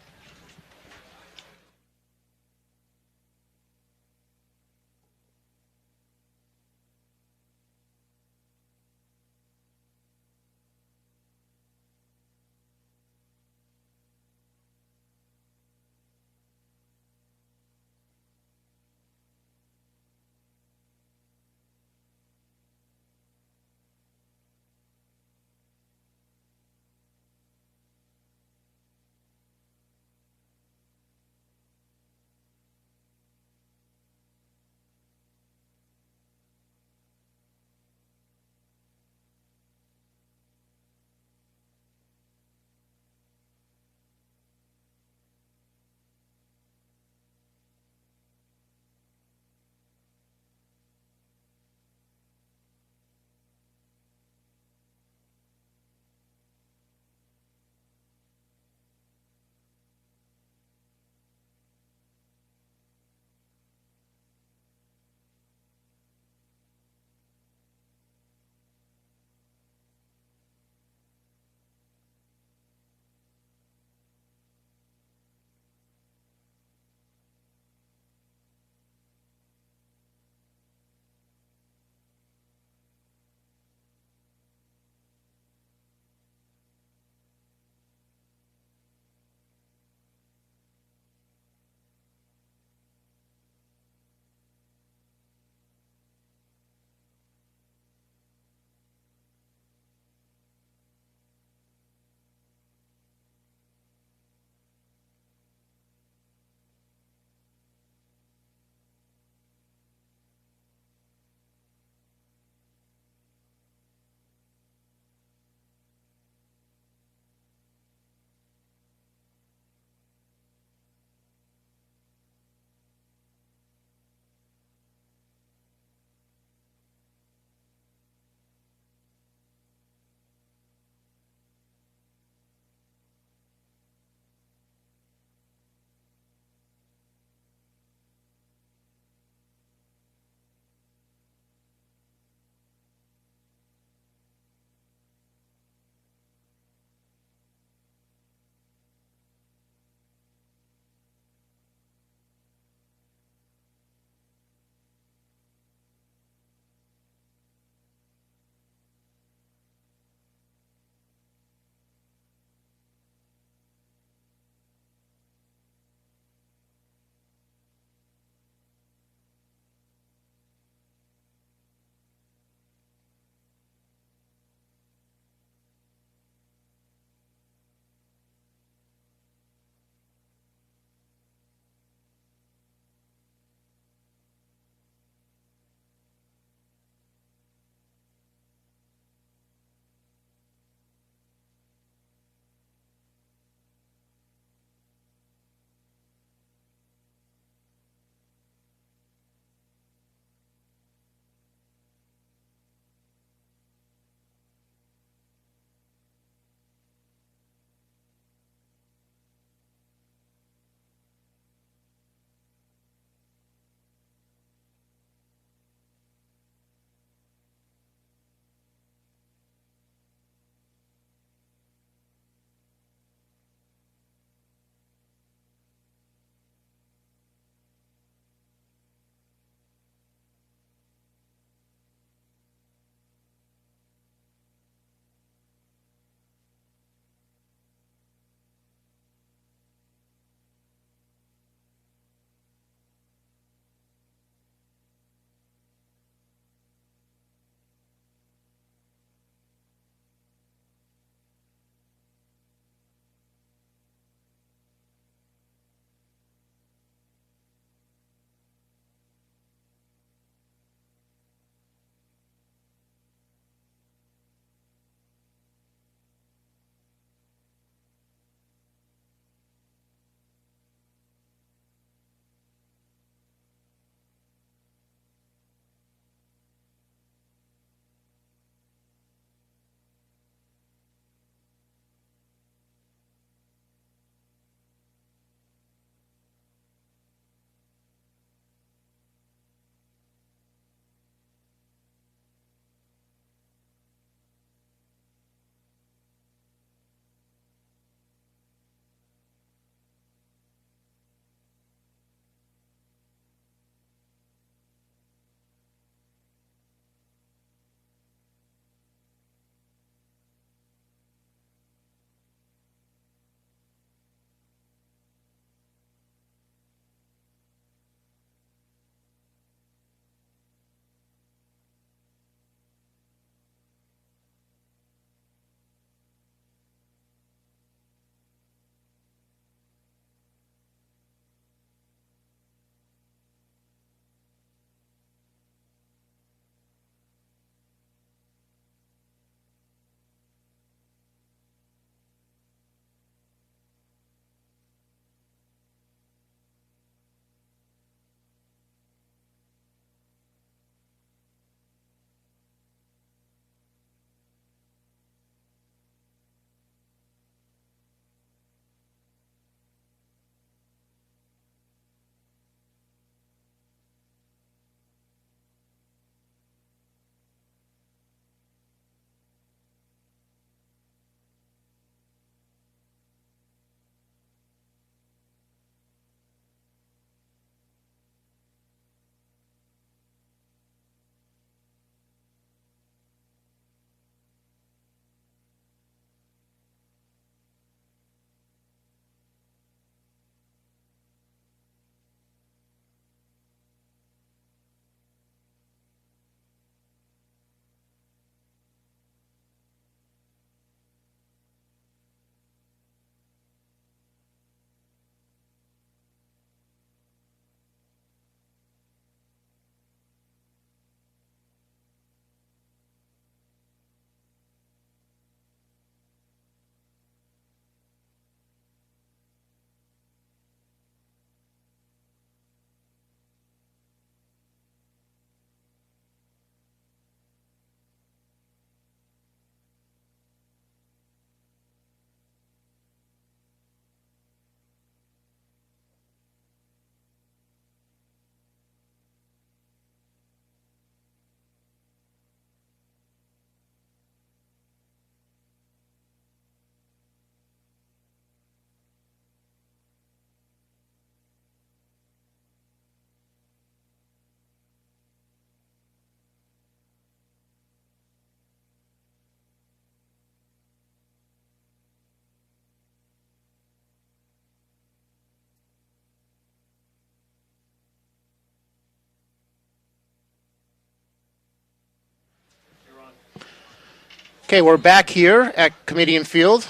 Okay, we're back here at Kamitian Field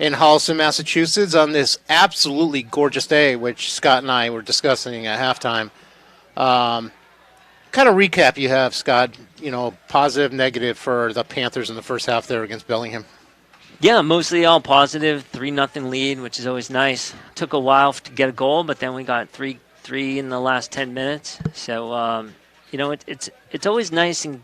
in Holliston, Massachusetts on this absolutely gorgeous day, which Scott and I were discussing at halftime. Kind of recap you have, Scott, positive, negative for the Panthers in the first half there against Bellingham. Yeah, mostly all positive. 3-0 lead, which is always nice. Took a while to get a goal, but then we got three in the last 10 minutes. So, it's always nice in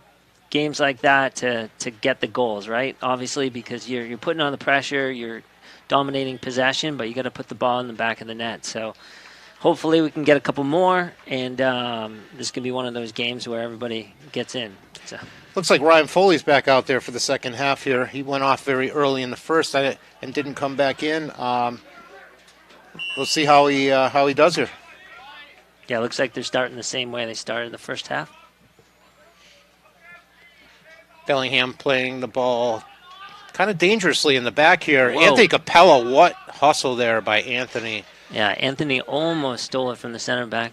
games like that to get the goals, right? Obviously, because you're putting on the pressure, you're dominating possession, but you got to put the ball in the back of the net. So hopefully we can get a couple more, and this can be one of those games where everybody gets in. So. Looks like Ryan Foley's back out there for the second half here. He went off very early in the first and didn't come back in. We'll see how he does here. Yeah, it looks like they're starting the same way they started the first half. Bellingham playing the ball kind of dangerously in the back here. Whoa. Anthony Capella, what hustle there by Anthony. Yeah, Anthony almost stole it from the center back.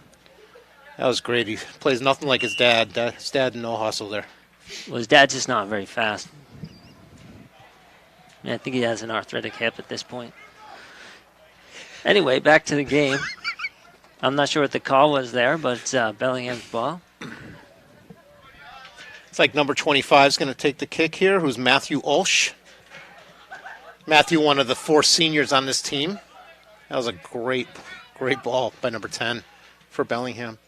That was great. He plays nothing like his dad. His dad, no hustle there. Well, his dad's just not very fast. I think he has an arthritic hip at this point. Anyway, back to the game. I'm not sure what the call was there, but it's Bellingham's ball. It's like number 25 is going to take the kick here, who's Matthew Olsch. Matthew, one of the 4 seniors on this team. That was a great ball by number 10 for Bellingham.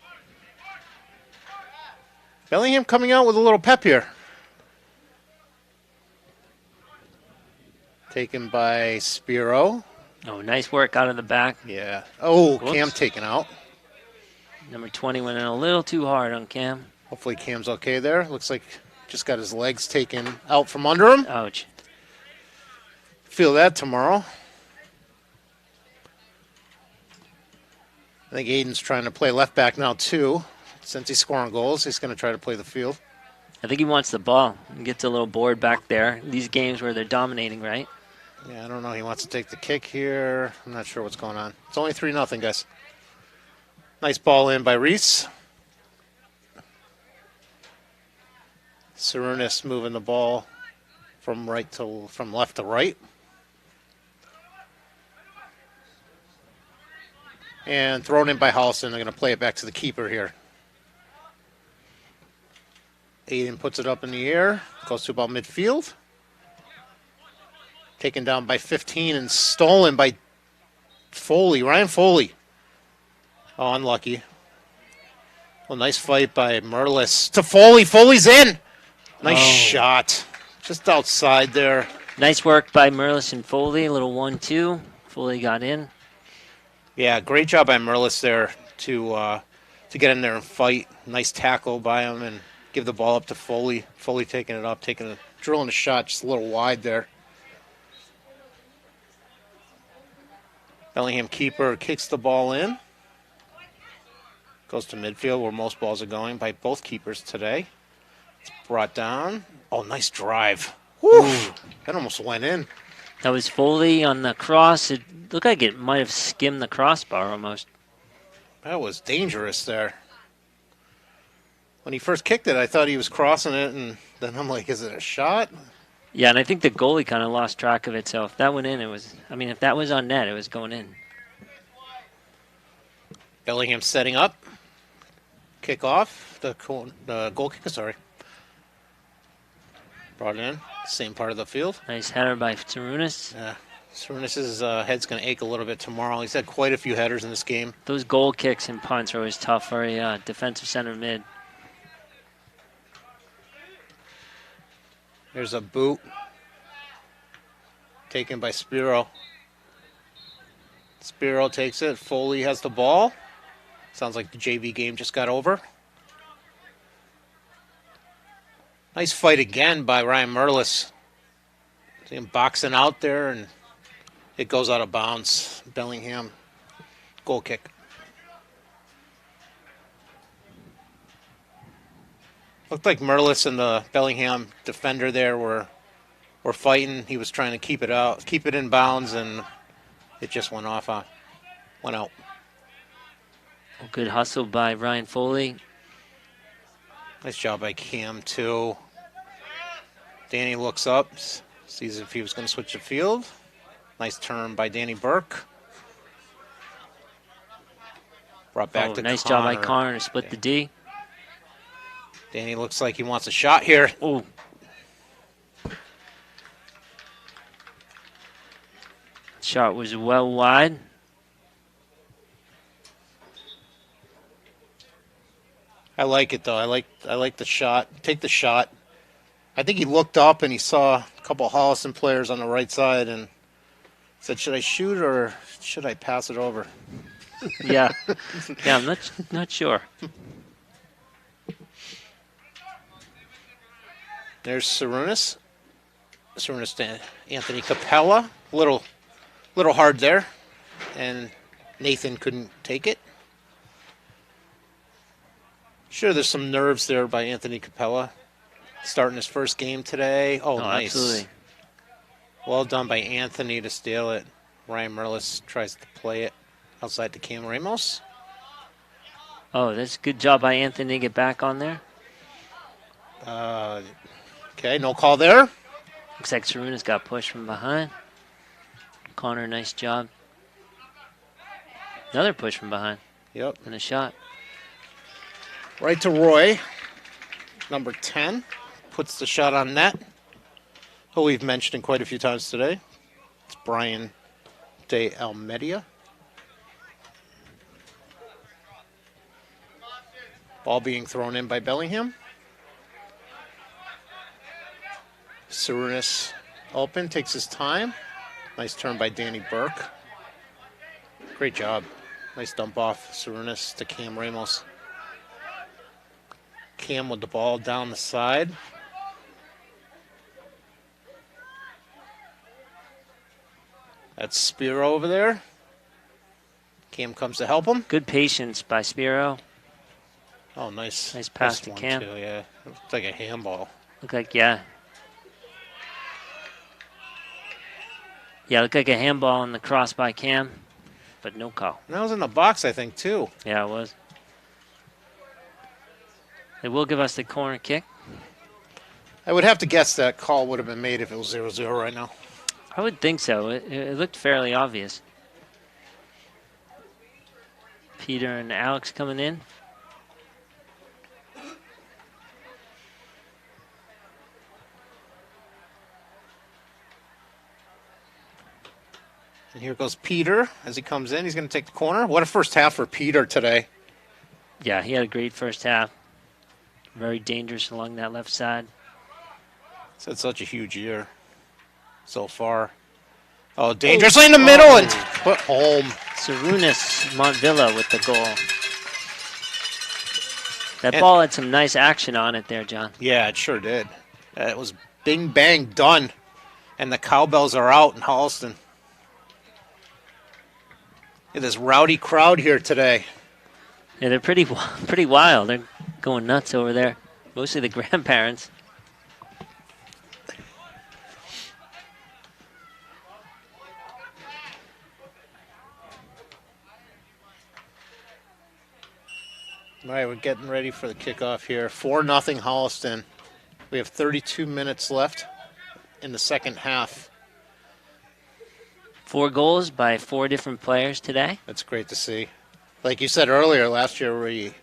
Bellingham coming out with a little pep here. Taken by Spiro. Oh, nice work out of the back. Yeah. Oh, Whoops. Cam taken out. Number 20 went in a little too hard on Cam. Hopefully Cam's okay there. Looks like just got his legs taken out from under him. Ouch. Feel that tomorrow. I think Aiden's trying to play left back now, too. Since he's scoring goals, he's going to try to play the field. I think he wants the ball. He gets a little bored back there. These games where they're dominating, right? Yeah, I don't know. He wants to take the kick here. I'm not sure what's going on. It's only 3-0, guys. Nice ball in by Reese. Sarunas moving the ball from left to right. And thrown in by Holliston. They're going to play it back to the keeper here. Aiden puts it up in the air. Goes to about midfield. Taken down by 15 and stolen by Foley. Ryan Foley. Oh, unlucky. Well, nice fight by Merlis to Foley. Foley's in. Nice shot. Just outside there. Nice work by Merlis and Foley. A little 1-2. Foley got in. Yeah, great job by Merlis there to get in there and fight. Nice tackle by him and give the ball up to Foley. Foley taking it up, drilling a shot just a little wide there. Bellingham keeper kicks the ball in. Goes to midfield where most balls are going by both keepers today. It's brought down. Oh, nice drive. Woo! That almost went in. That was Foley on the cross. It looked like it might have skimmed the crossbar almost. That was dangerous there. When he first kicked it, I thought he was crossing it, and then I'm like, is it a shot? Yeah, and I think the goalie kind of lost track of it. So if that went in, if that was on net, it was going in. Bellingham setting up. Kick off. The goal kicker, sorry. Brought it in. Same part of the field. Nice header by Sarunas. Yeah. Sarunas' head's going to ache a little bit tomorrow. He's had quite a few headers in this game. Those goal kicks and punts are always tough for a defensive center mid. There's a boot. Taken by Spiro. Spiro takes it. Foley has the ball. Sounds like the JV game just got over. Nice fight again by Ryan Merlis. See him boxing out there, and it goes out of bounds. Bellingham, goal kick. Looked like Merlis and the Bellingham defender there were fighting. He was trying to keep it in bounds, and it just went out. Good hustle by Ryan Foley. Nice job by Cam, too. Danny looks up, sees if he was going to switch the field. Nice turn by Danny Burke. Brought back to nice Connor. job by Connor to split the D. Danny looks like he wants a shot here. Oh. Shot was well wide. I like it though. I like the shot. Take the shot. I think he looked up and he saw a couple of Holliston players on the right side and said, "Should I shoot or should I pass it over?" Yeah. Yeah, I'm not sure. There's Sarunas. Sarunas to Anthony Capella. Little hard there. And Nathan couldn't take it. Sure, there's some nerves there by Anthony Capella. Starting his first game today. Oh, nice. Absolutely. Well done by Anthony to steal it. Ryan Merlis tries to play it outside to Cam Ramos. Oh, that's a good job by Anthony to get back on there. Okay, no call there. Looks like Sarunas got pushed from behind. Connor, nice job. Another push from behind. Yep. And a shot. Right to Roy, number 10. Puts the shot on net. Who we've mentioned quite a few times today. It's Brian De Almeida. Ball being thrown in by Bellingham. Sarunas open, takes his time. Nice turn by Danny Burke. Great job. Nice dump off Sarunas to Cam Ramos. Cam with the ball down the side. That's Spiro over there. Cam comes to help him. Good patience by Spiro. Oh, nice. Nice pass Missed to one Cam. too, yeah. It looked like a handball. Looked like, yeah. Yeah, looked like a handball on the cross by Cam, but no call. And that was in the box, I think, too. Yeah, it was. They will give us the corner kick. I would have to guess that call would have been made if it was 0-0 right now. I would think so. It looked fairly obvious. Peter and Alex coming in. And here goes Peter as he comes in. He's going to take the corner. What a first half for Peter today. Yeah, he had a great first half. Very dangerous along that left side. It's had such a huge year so far. Oh, dangerously in the middle and put home. Sarunas Montvilla with the goal. That ball had some nice action on it there, John. Yeah, it sure did. It was bing, bang, done. And the cowbells are out in Holliston. Look at this rowdy crowd here today. Yeah, they're pretty wild. They're going nuts over there. Mostly the grandparents. All right, we're getting ready for the kickoff here. 4-0 Holliston. We have 32 minutes left in the second half. 4 goals by 4 different players today. That's great to see. Like you said earlier, last year we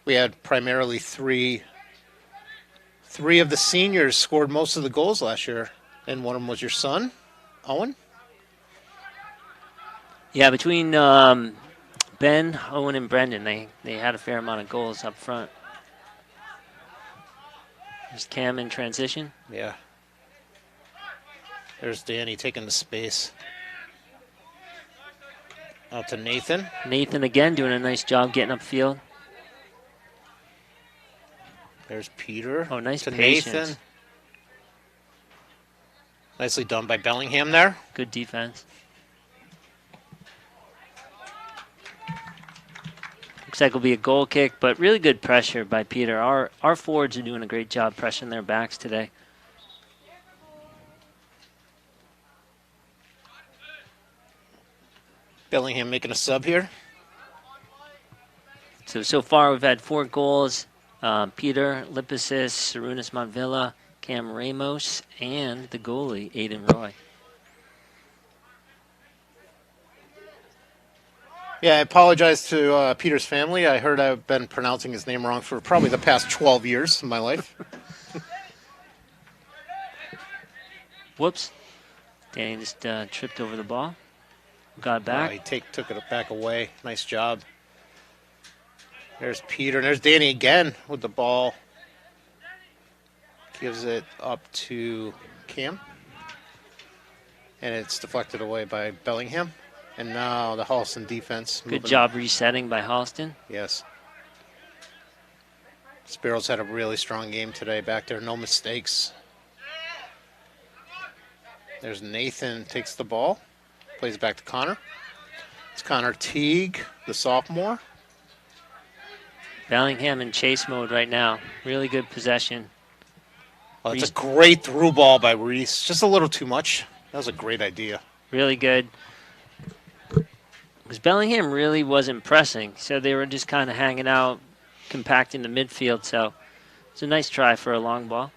had primarily three of the seniors scored most of the goals last year, and one of them was your son, Owen. Yeah, between Ben, Owen, and Brendan, they had a fair amount of goals up front. There's Cam in transition. Yeah. There's Danny taking the space. Out to Nathan. Nathan again doing a nice job getting upfield. There's Peter. Oh, nice to patience. Nathan. Nicely done by Bellingham there. Good defense. Looks like it'll be a goal kick, but really good pressure by Peter. Our forwards are doing a great job pressing their backs today. Bellingham making a sub here. So far we've had 4 goals. Peter, Lipisis, Sarunas Montvilla, Cam Ramos, and the goalie, Aiden Roy. Yeah, I apologize to Peter's family. I heard I've been pronouncing his name wrong for probably the past 12 years of my life. Whoops. Danny just tripped over the ball. Got it back. He took it back away. Nice job. There's Peter, and there's Danny again with the ball. Gives it up to Cam. And it's deflected away by Bellingham. And now the Holliston defense. Good job resetting by Holliston. Yes. Sparrows had a really strong game today back there. No mistakes. There's Nathan, takes the ball. Plays it back to Connor. It's Connor Teague, the sophomore. Bellingham in chase mode right now. Really good possession. Oh, it's a great through ball by Reese. Just a little too much. That was a great idea. Really good. Because Bellingham really wasn't pressing, so they were just kind of hanging out, compacting the midfield. So it's a nice try for a long ball.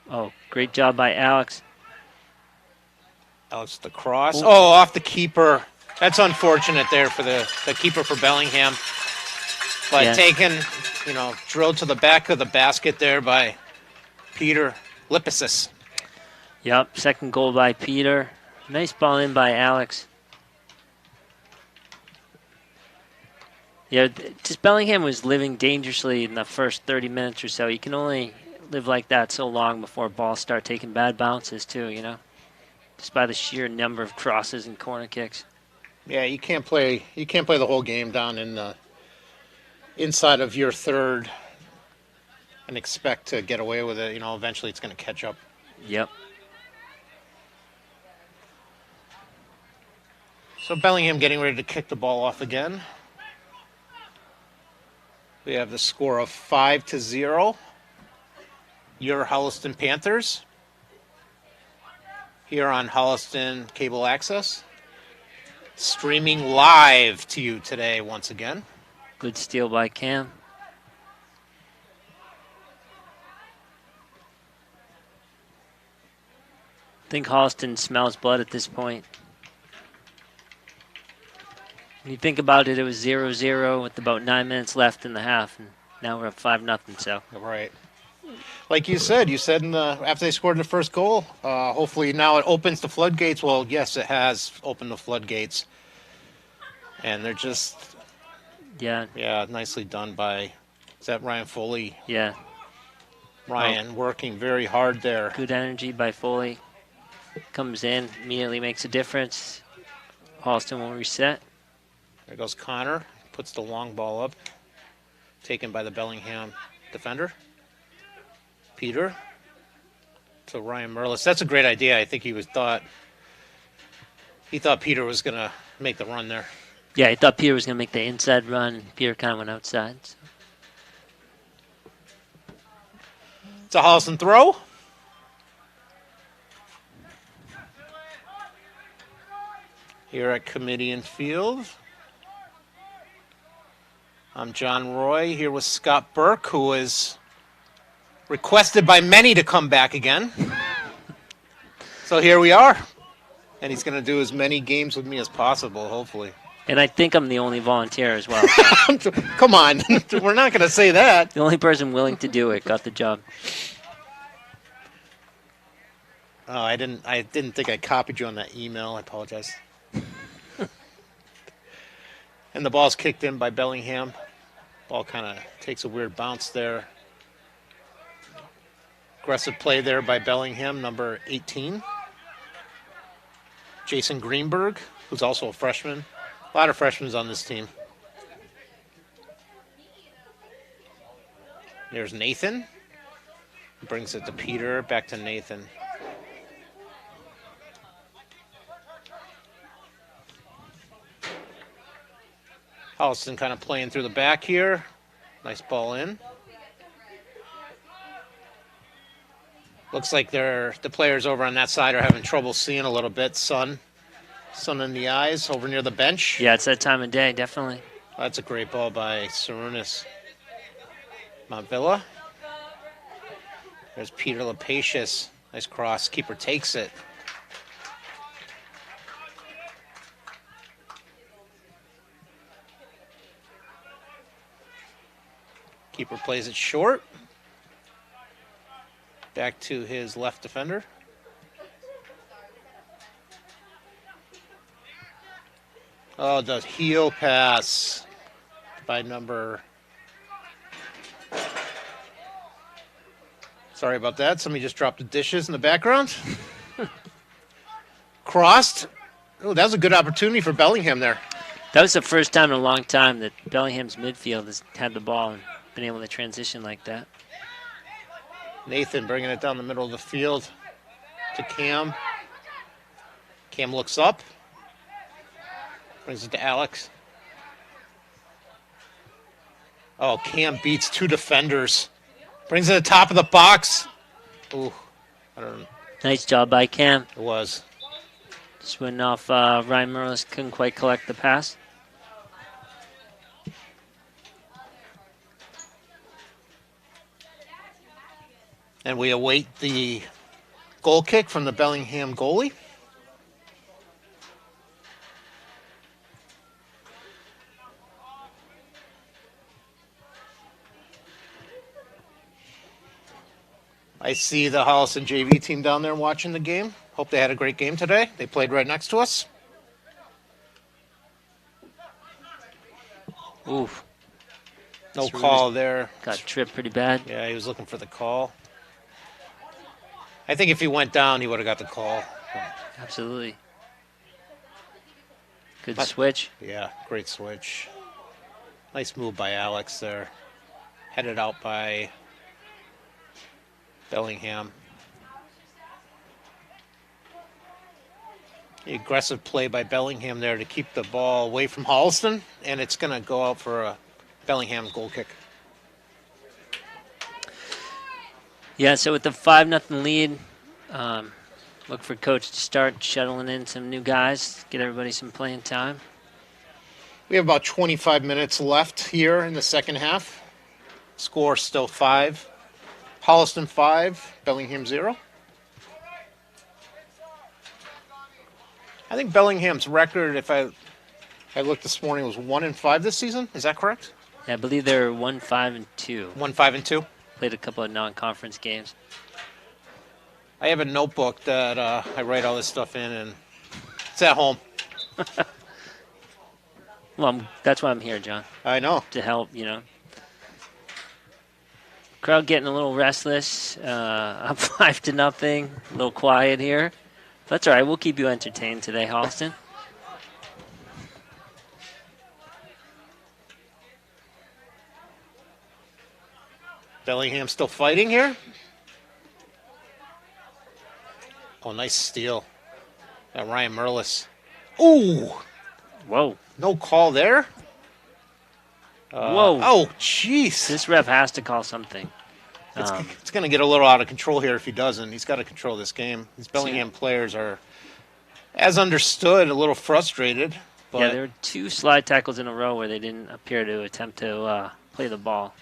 Oh, great job by Alex. Alex the cross. Oh, off the keeper. That's unfortunate there for the keeper for Bellingham. But taken, drilled to the back of the basket there by Peter Lipisis. Yep, second goal by Peter. Nice ball in by Alex. Yeah, just Bellingham was living dangerously in the first 30 minutes or so. You can only live like that so long before balls start taking bad bounces too, just by the sheer number of crosses and corner kicks. Yeah, you can't play the whole game down in the inside of your third and expect to get away with it. Eventually it's going to catch up. Yep. So Bellingham getting ready to kick the ball off again. We have the score of 5-0. Your Holliston Panthers here on Holliston Cable Access. Streaming live to you today once again. Good steal by Cam. I think Holliston smells blood at this point. When you think about it, it was 0-0 with about 9 minutes left in the half, and now we're up 5-0. So right, like you said after they scored the first goal, hopefully now it opens the floodgates. Well, yes, it has opened the floodgates, and they're just nicely done by. Is that Ryan Foley? Yeah, Ryan working very hard there. Good energy by Foley. Comes in, immediately makes a difference. Holliston will reset. There goes Connor, puts the long ball up, taken by the Bellingham defender. Peter to Ryan Merlis. That's a great idea. I think he thought Peter was going to make the run there. Yeah, he thought Peter was going to make the inside run. Peter kind of went outside. So. It's a Holliston throw. Here at Kamitian Field. I'm John Roy here with Scott Burke, who is requested by many to come back again. So here we are. And he's going to do as many games with me as possible, hopefully. And I think I'm the only volunteer as well. Come on. We're not going to say that. The only person willing to do it got the job. Oh, I didn't think I copied you on that email. I apologize. And the ball's kicked in by Bellingham. Ball kind of takes a weird bounce there. Aggressive play there by Bellingham, number 18. Jason Greenberg, who's also a freshman. A lot of freshmen on this team. There's Nathan. Brings it to Peter, back to Nathan. Holliston kind of playing through the back here. Nice ball in. Looks like the players over on that side are having trouble seeing a little bit. Sun in the eyes over near the bench. Yeah, it's that time of day, definitely. That's a great ball by Sarunas. Montvilla. There's Peter Lapacius. Nice cross. Keeper takes it. Keeper plays it short. Back to his left defender. Oh, the heel pass by number... Sorry about that. Somebody just dropped the dishes in the background. Crossed. Oh, that was a good opportunity for Bellingham there. That was the first time in a long time that Bellingham's midfield has had the ball and been able to transition like that. Nathan bringing it down the middle of the field to Cam. Cam looks up. Brings it to Alex. Oh, Cam beats two defenders. Brings it to the top of the box. Ooh, I don't know. Nice job by Cam. It was. Just went off. Ryan Merlis couldn't quite collect the pass. And we await the goal kick from the Bellingham goalie. I see the Holliston JV team down there watching the game. Hope they had a great game today. They played right next to us. Oof. No call there. Got tripped pretty bad. Yeah, he was looking for the call. I think if he went down, he would have got the call. Absolutely. Good switch. Yeah, great switch. Nice move by Alex there. Headed out by Bellingham. The aggressive play by Bellingham there to keep the ball away from Holliston, and it's going to go out for a Bellingham goal kick. Yeah, so with the 5-0 lead, look for coach to start shuttling in some new guys, get everybody some playing time. We have about 25 minutes left here in the second half. Score still 5. Holliston 5, Bellingham 0. I think Bellingham's record, if I looked this morning, was 1-5 this season. Is that correct? Yeah, I believe they're 1-5-2. 1-5-2. Played a couple of non-conference games. I have a notebook that I write all this stuff in, and it's at home. Well, that's why I'm here, John, I know. to help, Crowd getting a little restless, up 5-0, a little quiet here. That's all right. We'll keep you entertained today, Holliston. Bellingham still fighting here. Oh, nice steal. That Ryan Merlis. Ooh, Whoa. no call there. Whoa. Oh, jeez. This ref has to call something. It's going to get a little out of control here if he doesn't. He's got to control this game. These Bellingham players are, as understood, a little frustrated. But Yeah, there were 2 slide tackles in a row where they didn't appear to attempt to play the ball.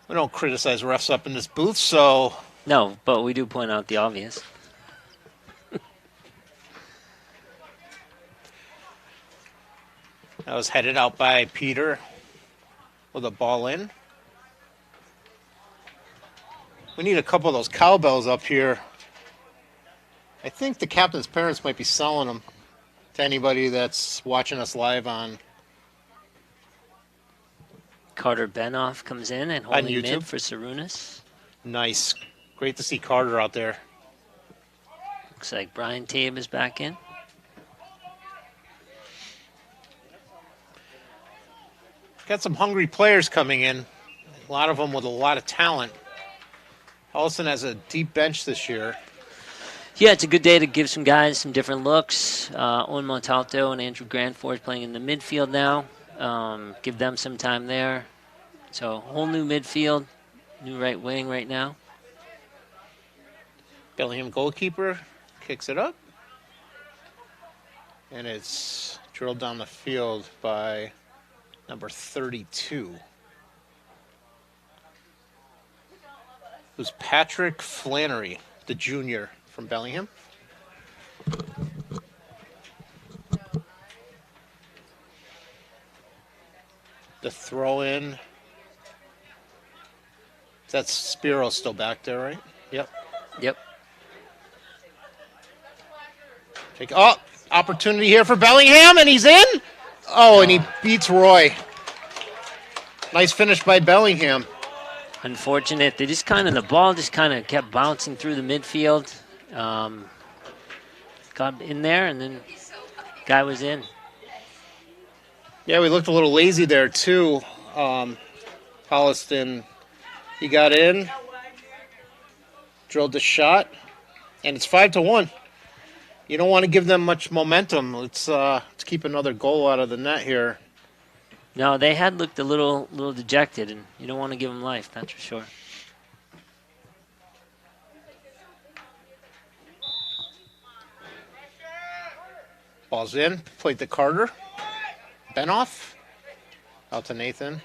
we don't criticize refs up in this booth, so No, but we do point out the obvious. that was headed out by Peter with a ball in. We need a couple of those cowbells up here. I think the captain's parents might be selling them to anybody that's watching us live on Carter Benoff comes in and holding YouTube. mid for Sarunas. Nice. Great to see Carter out there. Looks like Brian Tabe is back in. Got some hungry players coming in. A lot of them with a lot of talent. Holliston has a deep bench this year. Yeah, it's a good day to give some guys some different looks. Owen Montalto and Andrew Grandford playing in the midfield now. Give them some time there. So, whole new midfield, new right wing right now. Bellingham goalkeeper kicks it up. And it's Drilled down the field by number 32. It was Patrick Flannery, the junior from Bellingham. The throw in. That's Spiro still back there, right? Yep. Yep. Opportunity here for Bellingham, and he's in. Oh, and he beats Roy. Nice finish by Bellingham. Unfortunate. The ball just kind of kept bouncing through the midfield. Got in there, and then guy was in. Yeah, we looked a little lazy there, too. Holliston, he got in, drilled the shot, and it's 5-1. You don't want to give them much momentum. Let's keep another goal out of the net here. No, they had looked a little dejected, and you don't want to give them life, that's for sure. Ball's in, played to Carter. Benoff, out to Nathan.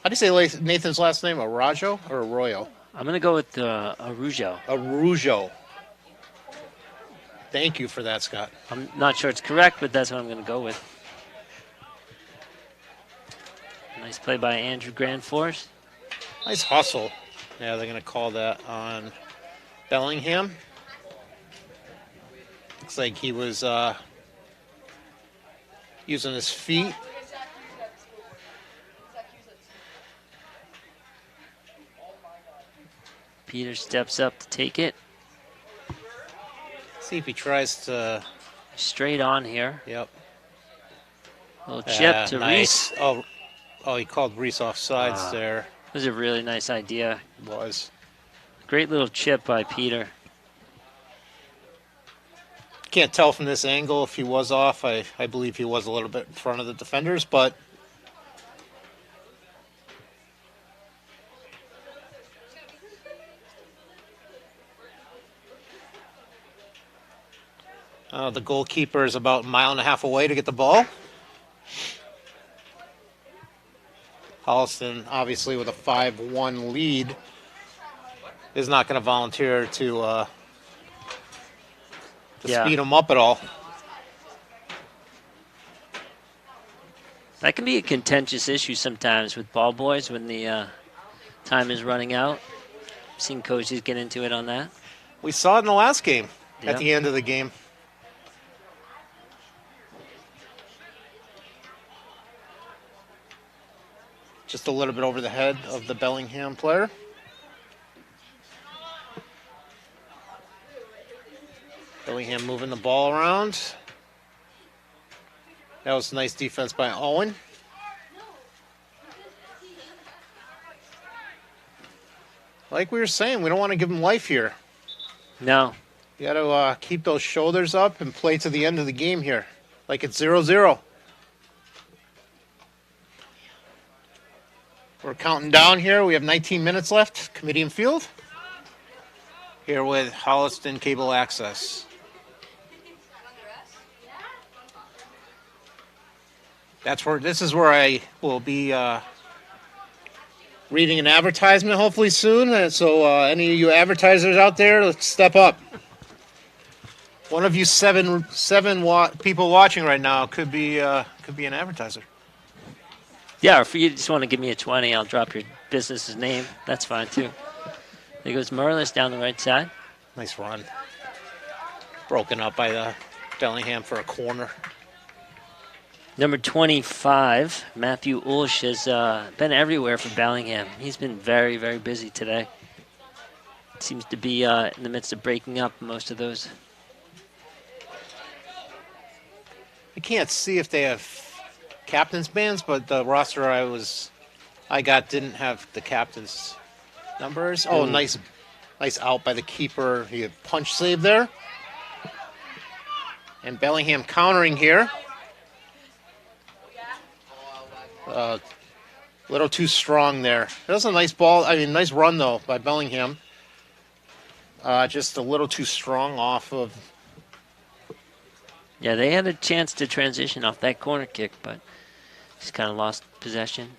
How do you say Nathan's last name? Arajo or Arroyo? I'm going to go with Arujo. Arujo. Thank you for that, Scott. I'm not sure it's correct, but that's what I'm going to go with. Nice play by Andrew Grandforce. Nice hustle. Yeah, they're going to call that on Bellingham. Looks like he was using his feet. Peter steps up to take it. See if he tries to... Straight on here. Yep. Little chip to nice. Reese. Oh, he called Reese offsides there. It was a really nice idea. It was. Great little chip by Peter. Can't tell from this angle if he was off. I believe he was a little bit in front of the defenders, but... the goalkeeper is about 1.5 miles away to get the ball. Holliston, obviously with a 5-1 lead, is not going to volunteer to speed him up at all. That can be a contentious issue sometimes with ball boys when the time is running out. I've seen coaches get into it on that. We saw it in the last game, at the end of the game. Just a little bit over the head of the Bellingham player. Bellingham moving the ball around. That was nice defense by Owen. Like we were saying, we don't want to give him life here. No. You got to keep those shoulders up and play to the end of the game here, like it's 0-0. We're counting down here. We have 19 minutes left. Kamitian Field. Here with Holliston Cable Access. This is where I will be reading an advertisement hopefully soon. And so any of you advertisers out there, let's step up. One of you seven people watching right now could be an advertiser. Yeah, or if you just want to give me a 20, I'll drop your business's name. That's fine, too. There goes Merlis down the right side. Nice run. Broken up by the Bellingham for a corner. Number 25, Matthew Ulsh, has been everywhere for Bellingham. He's been very, very busy today. Seems to be in the midst of breaking up most of those. I can't see if they have captain's bands, but the roster I got didn't have the captain's numbers. Oh, nice out by the keeper. He had punch save there. And Bellingham countering here. A little too strong there. That was a nice ball. Nice run though by Bellingham. Just a little too strong off of Yeah, they had a chance to transition off that corner kick, but just kind of lost possession.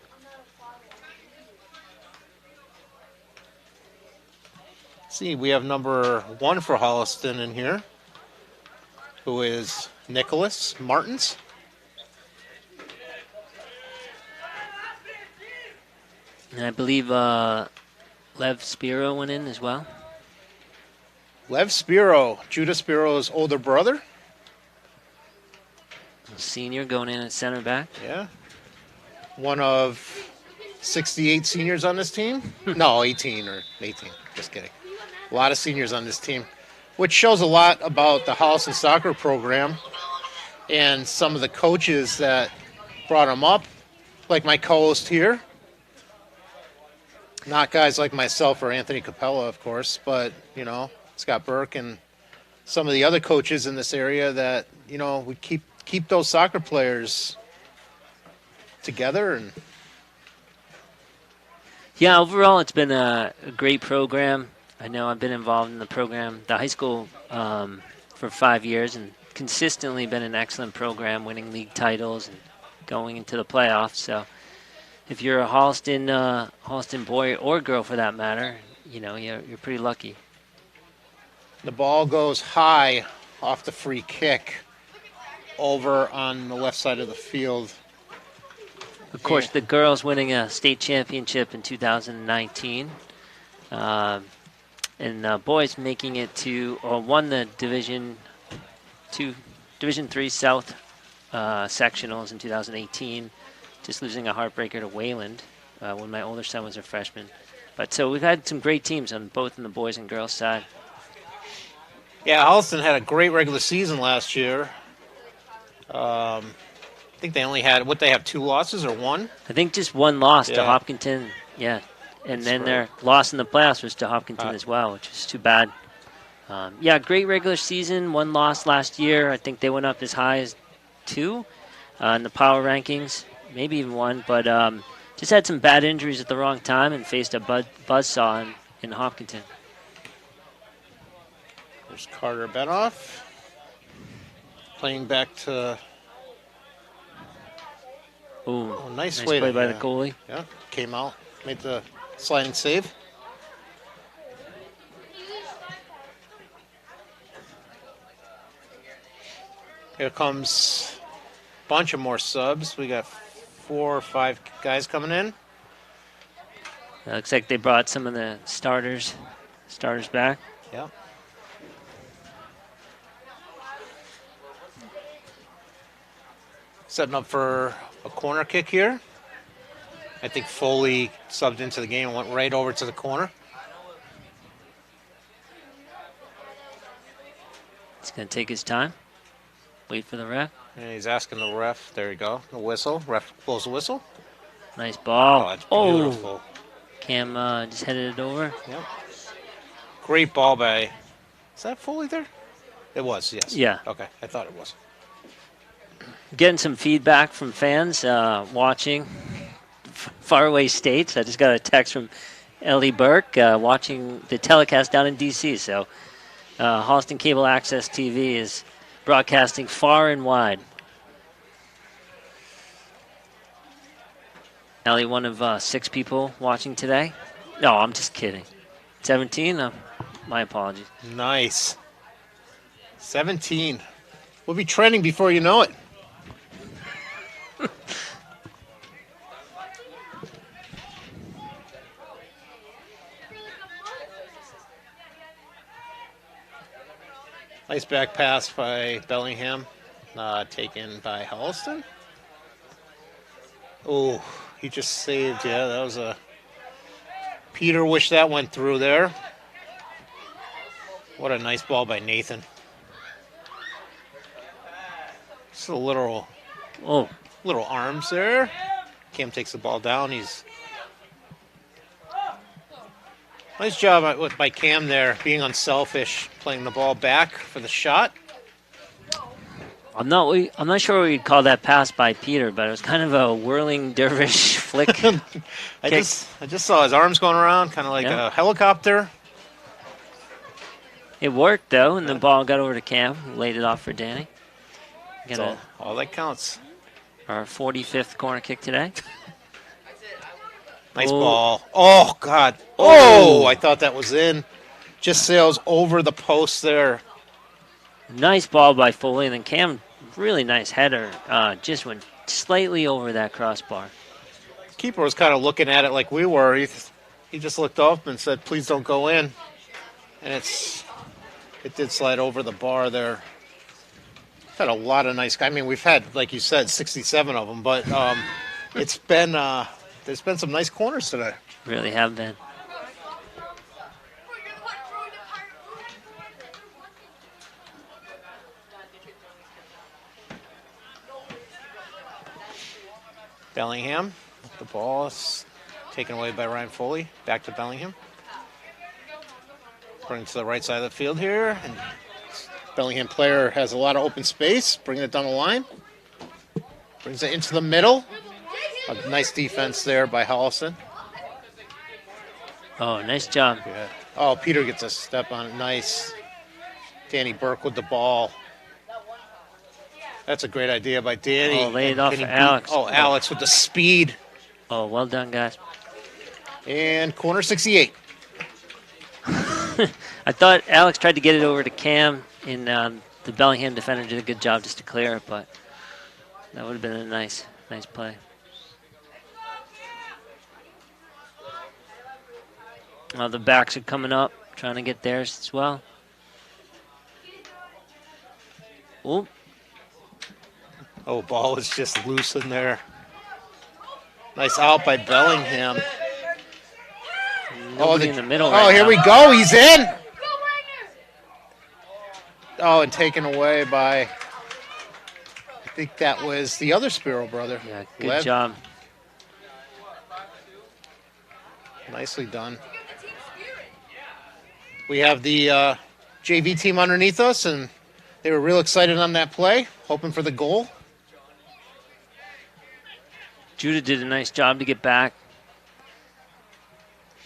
See, we have number 1 for Holliston in here, who is Nicholas Martins. And I believe Lev Spiro went in as well. Lev Spiro, Judah Spiro's older brother. Senior going in at center back. Yeah. One of 68 seniors on this team. No, 18 or 18. Just kidding. A lot of seniors on this team, which shows a lot about the Holliston soccer program and some of the coaches that brought them up, like my co-host here. Not guys like myself or Anthony Capella, of course, but, you know, Scott Burke and some of the other coaches in this area that, you know, would keep those soccer players together. And yeah, overall it's been a great program. I know I've been involved in the program, the high school, for 5 years, and consistently been an excellent program, winning league titles and going into the playoffs. So if you're a Holliston boy or girl for that matter, you know, you're pretty lucky. the ball goes high off the free kick over on the left side of the field. Of course, the girls winning a state championship in 2019. And boys making it won the Division 3 South sectionals in 2018, just losing a heartbreaker to Wayland when my older son was a freshman. But so we've had some great teams on both in the boys and girls side. Yeah, Holliston had a great regular season last year. I think they only had, they have 2 losses or 1? I think just 1 loss to Yeah. Hopkinton, yeah. And That's then right. their loss in the playoffs was to Hopkinton as well, which is too bad. Yeah, great regular season. 1 loss last year. I think they went up as high as 2 in the power rankings, maybe even 1. But just had some bad injuries at the wrong time and faced a buzzsaw in Hopkinton. There's Carter Benoff playing back to. Ooh, Oh, nice play way by to, the goalie. Yeah, came out, made the sliding save. Here comes a bunch of more subs. We got 4 or 5 guys coming in. Looks like they brought some of the starters back. Yeah. Setting up for a corner kick here. I think Foley subbed into the game and went right over to the corner. He's going to take his time. Wait for the ref. And he's asking the ref. There you go. The whistle. Ref blows the whistle. Nice ball. Oh, that's beautiful. Cam just headed it over. Yep. Great ball by. Is that Foley there? It was, yes. Yeah. Okay, I thought it was. Getting some feedback from fans watching faraway states. I just got a text from Ellie Burke watching the telecast down in D.C. So Holliston Cable Access TV is broadcasting far and wide. Ellie, one of 6 people watching today. No, I'm just kidding. 17? My apologies. Nice. 17. We'll be trending before you know it. Nice back pass by Bellingham, taken by Holliston. Oh, he just saved. Yeah, that was a. Peter wished that went through there. What a nice ball by Nathan. Just a little arms there. Cam takes the ball down. He's nice job by Cam there, being unselfish, playing the ball back for the shot. I'm not sure what you'd call that pass by Peter, but it was kind of a whirling dervish flick. I just saw his arms going around, kind of like a helicopter. It worked though, and the ball got over to Cam, who laid it off for Danny. That's all that counts. Our 45th corner kick today. Nice ball. Oh, God. Oh, I thought that was in. Just sails over the post there. Nice ball by Foley, and then Cam, really nice header. Just went slightly over that crossbar. Keeper was kind of looking at it like we were. He just looked up and said, please don't go in. And it did slide over the bar there. We've had a lot of nice guys. I mean, we've had, like you said, 67 of them, but it's been there's been some nice corners today. Really have been. Bellingham, the ball is taken away by Ryan Foley. Back to Bellingham. Bring it to the right side of the field here. And Bellingham player has a lot of open space. Bringing it down the line. Brings it into the middle. A nice defense there by Holliston. Oh, nice job. Yeah. Oh, Peter gets a step on it. Nice. Danny Burke with the ball. That's a great idea by Danny. Oh, laid it off for Alex. Oh, Alex with the speed. Oh, well done, guys. And corner 68. I thought Alex tried to get it over to Cam, and the Bellingham defender did a good job just to clear it, but that would have been a nice play. The backs are coming up, trying to get theirs as well. Ooh. Oh, ball is just loose in there. Nice out by Bellingham. Nobody in the middle. Oh, here we go. He's in. Oh, and taken away by, I think that was the other Spiro brother. Yeah, good job. Nicely done. We have the JV team underneath us, and they were real excited on that play, hoping for the goal. Judah did a nice job to get back.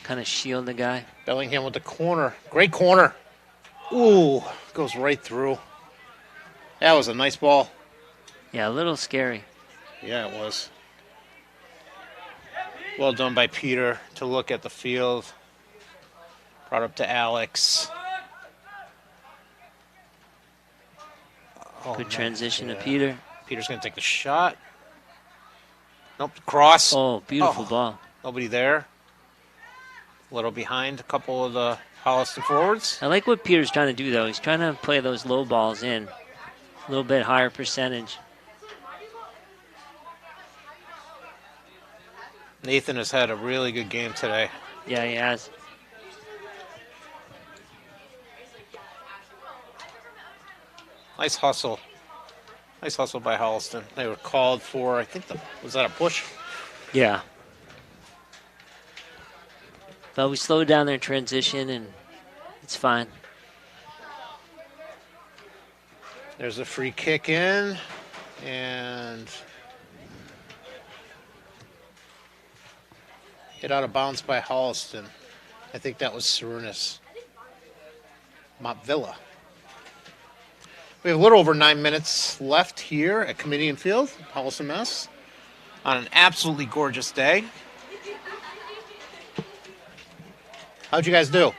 Kind of shield the guy. Bellingham with the corner. Great corner. Ooh, goes right through. That was a nice ball. Yeah, a little scary. Yeah, it was. Well done by Peter to look at the field. Brought up to Alex. Good transition to Peter. Peter's going to take the shot. Nope, cross. Oh, beautiful ball. Nobody there. A little behind a couple of the Holliston forwards. I like what Peter's trying to do, though. He's trying to play those low balls in. A little bit higher percentage. Nathan has had a really good game today. Yeah, he has. Nice hustle. Nice hustle by Holliston. They were called for, I think, was that a push? Yeah. But we slowed down their transition, and it's fine. There's a free kick in, and hit out of bounds by Holliston. I think that was Sarunas. Montvilla. We have a little over 9 minutes left here at Kamitian Field, Holliston, Mass. On an absolutely gorgeous day. How'd you guys do? Well,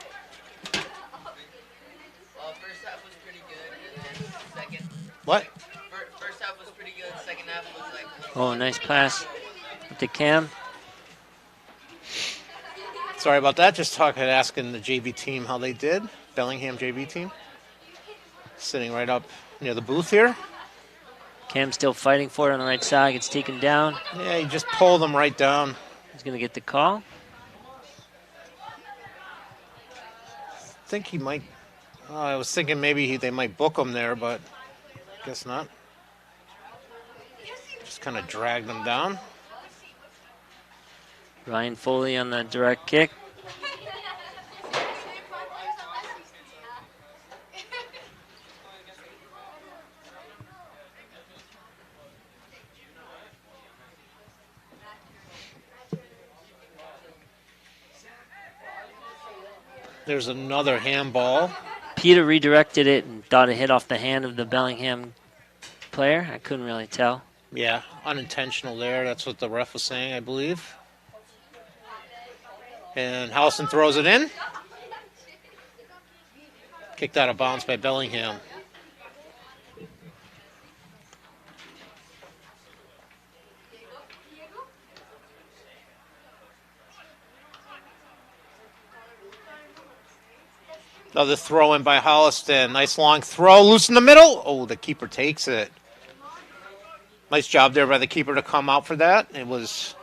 first half was pretty good, and then second. What? First half was pretty good. Second half was like. Oh, nice pass up to Cam. Sorry about that. Just asking the JV team how they did. Bellingham JV team. Sitting right up near the booth here. Cam still fighting for it on the right side. Gets taken down. Yeah, he just pulled them right down. He's going to get the call. I think he might. I was thinking maybe they might book him there, but guess not. Just kind of dragged them down. Ryan Foley on the direct kick. There's another handball. Peter redirected it and thought it hit off the hand of the Bellingham player. I couldn't really tell. Yeah, unintentional there. That's what the ref was saying, I believe. And Holliston throws it in. Kicked out of bounds by Bellingham. Another throw in by Holliston. Nice long throw. Loose in the middle. Oh, the keeper takes it. Nice job there by the keeper to come out for that. It was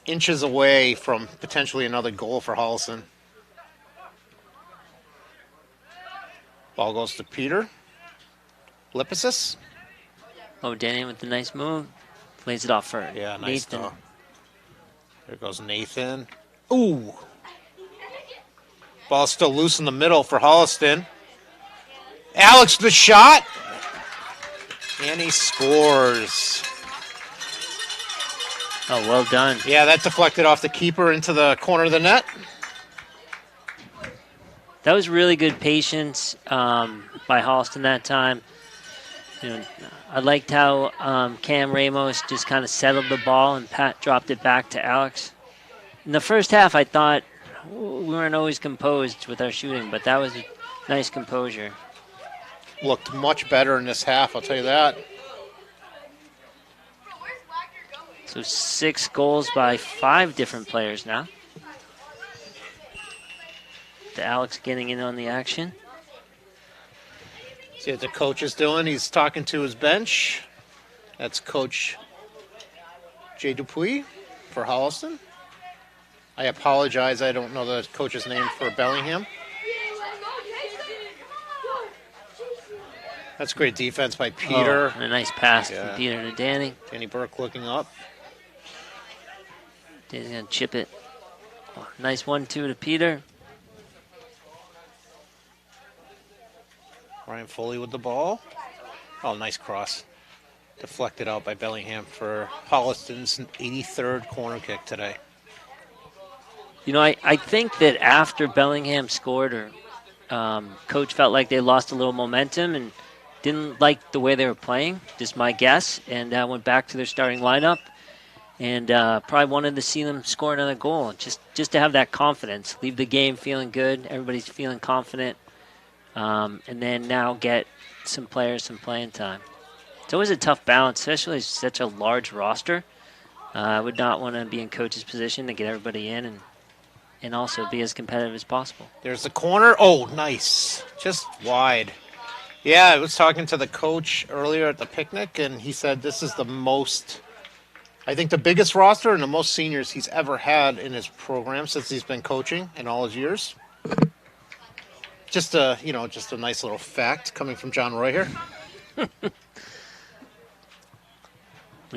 inches away from potentially another goal for Holliston. Ball goes to Peter. Lipisis. Oh, Danny with the nice move. Lays it off for Yeah, nice Nathan. throw. There goes Nathan. Ooh. Ball's still loose in the middle for Holliston. Alex the shot. And he scores. Oh, well done. Yeah, that deflected off the keeper into the corner of the net. That was really good patience by Holliston that time. You know, I liked how Cam Ramos just kind of settled the ball and Pat dropped it back to Alex. In the first half, I thought we weren't always composed with our shooting, but that was a nice composure. Looked much better in this half, I'll tell you that. So 6 goals by 5 different players now. The Alex getting in on the action. See what the coach is doing. He's talking to his bench. That's Coach Jay Dupuis for Holliston. I apologize. I don't know the coach's name for Bellingham. That's great defense by Peter. Oh, and a nice pass Yeah. from Peter to Danny. Danny Burke looking up. Danny's going to chip it. Oh, nice 1-2 to Peter. Ryan Foley with the ball. Oh, nice cross. Deflected out by Bellingham for Holliston's 83rd corner kick today. You know, I think that after Bellingham scored, or coach felt like they lost a little momentum and didn't like the way they were playing, just my guess, and went back to their starting lineup and probably wanted to see them score another goal, just to have that confidence, leave the game feeling good, everybody's feeling confident, and then now get some players some playing time. It's always a tough balance, especially such a large roster. I would not want to be in coach's position to get everybody in and also be as competitive as possible. There's the corner. Oh, nice. Just wide. Yeah, I was talking to the coach earlier at the picnic, and he said this is the most, I think the biggest roster and the most seniors he's ever had in his program since he's been coaching in all his years. Just a nice little fact coming from John Roy here. Well,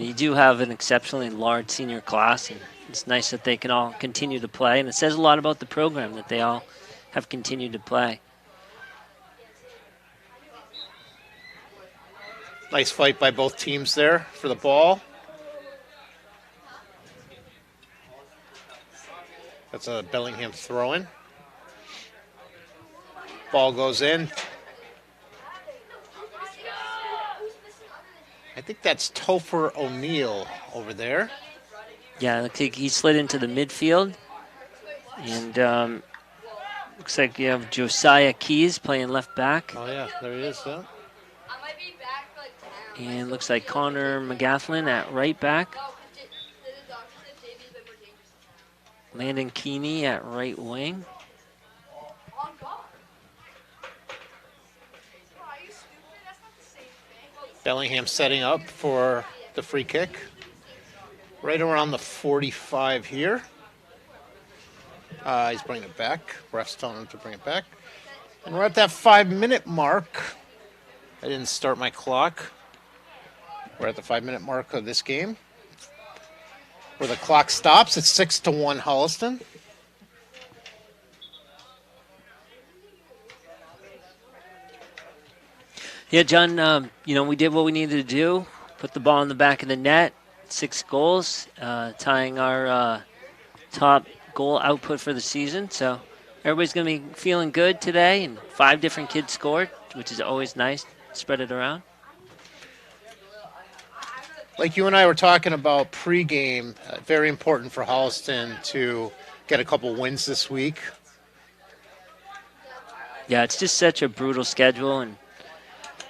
you do have an exceptionally large senior class, and it's nice that they can all continue to play, and it says a lot about the program that they all have continued to play. Nice fight by both teams there for the ball. That's a Bellingham throw-in. Ball goes in. I think that's Topher O'Neill over there. Yeah, it looks like he slid into the midfield. And looks like you have Josiah Keys playing left back. Oh, yeah, there he is. Yeah. And looks like Connor McGathlin at right back. Landon Keeney at right wing. Bellingham setting up for the free kick. Right around the 45 here. He's bringing it back. Ref's telling him to bring it back. And we're at that 5-minute mark. I didn't start my clock. We're at the 5-minute mark of this game, where the clock stops. It's 6-1 Holliston. Yeah, John, we did what we needed to do. Put the ball in the back of the net. 6 goals, tying our top goal output for the season. So everybody's going to be feeling good today, and 5 different kids scored, which is always nice. spread it around. Like you and I were talking about pregame, very important for Holliston to get a couple wins this week. Yeah, it's just such a brutal schedule, and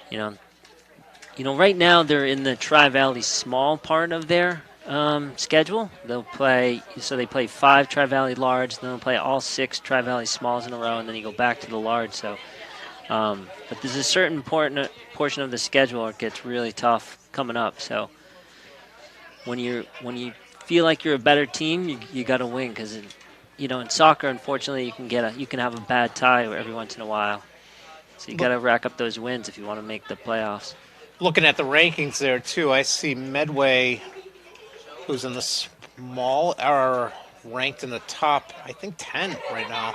you know, right now they're in the Tri-Valley small part of their schedule. They play 5 Tri-Valley large, then they'll play all 6 Tri-Valley smalls in a row, and then you go back to the large. So, but there's a certain portion of the schedule where it gets really tough coming up. So when you feel like you're a better team, you got to win, because in soccer, unfortunately, you can have a bad tie every once in a while. So you got to rack up those wins if you want to make the playoffs. Looking at the rankings there, too, I see Medway, who's in the small, are ranked in the top, I think, 10 right now.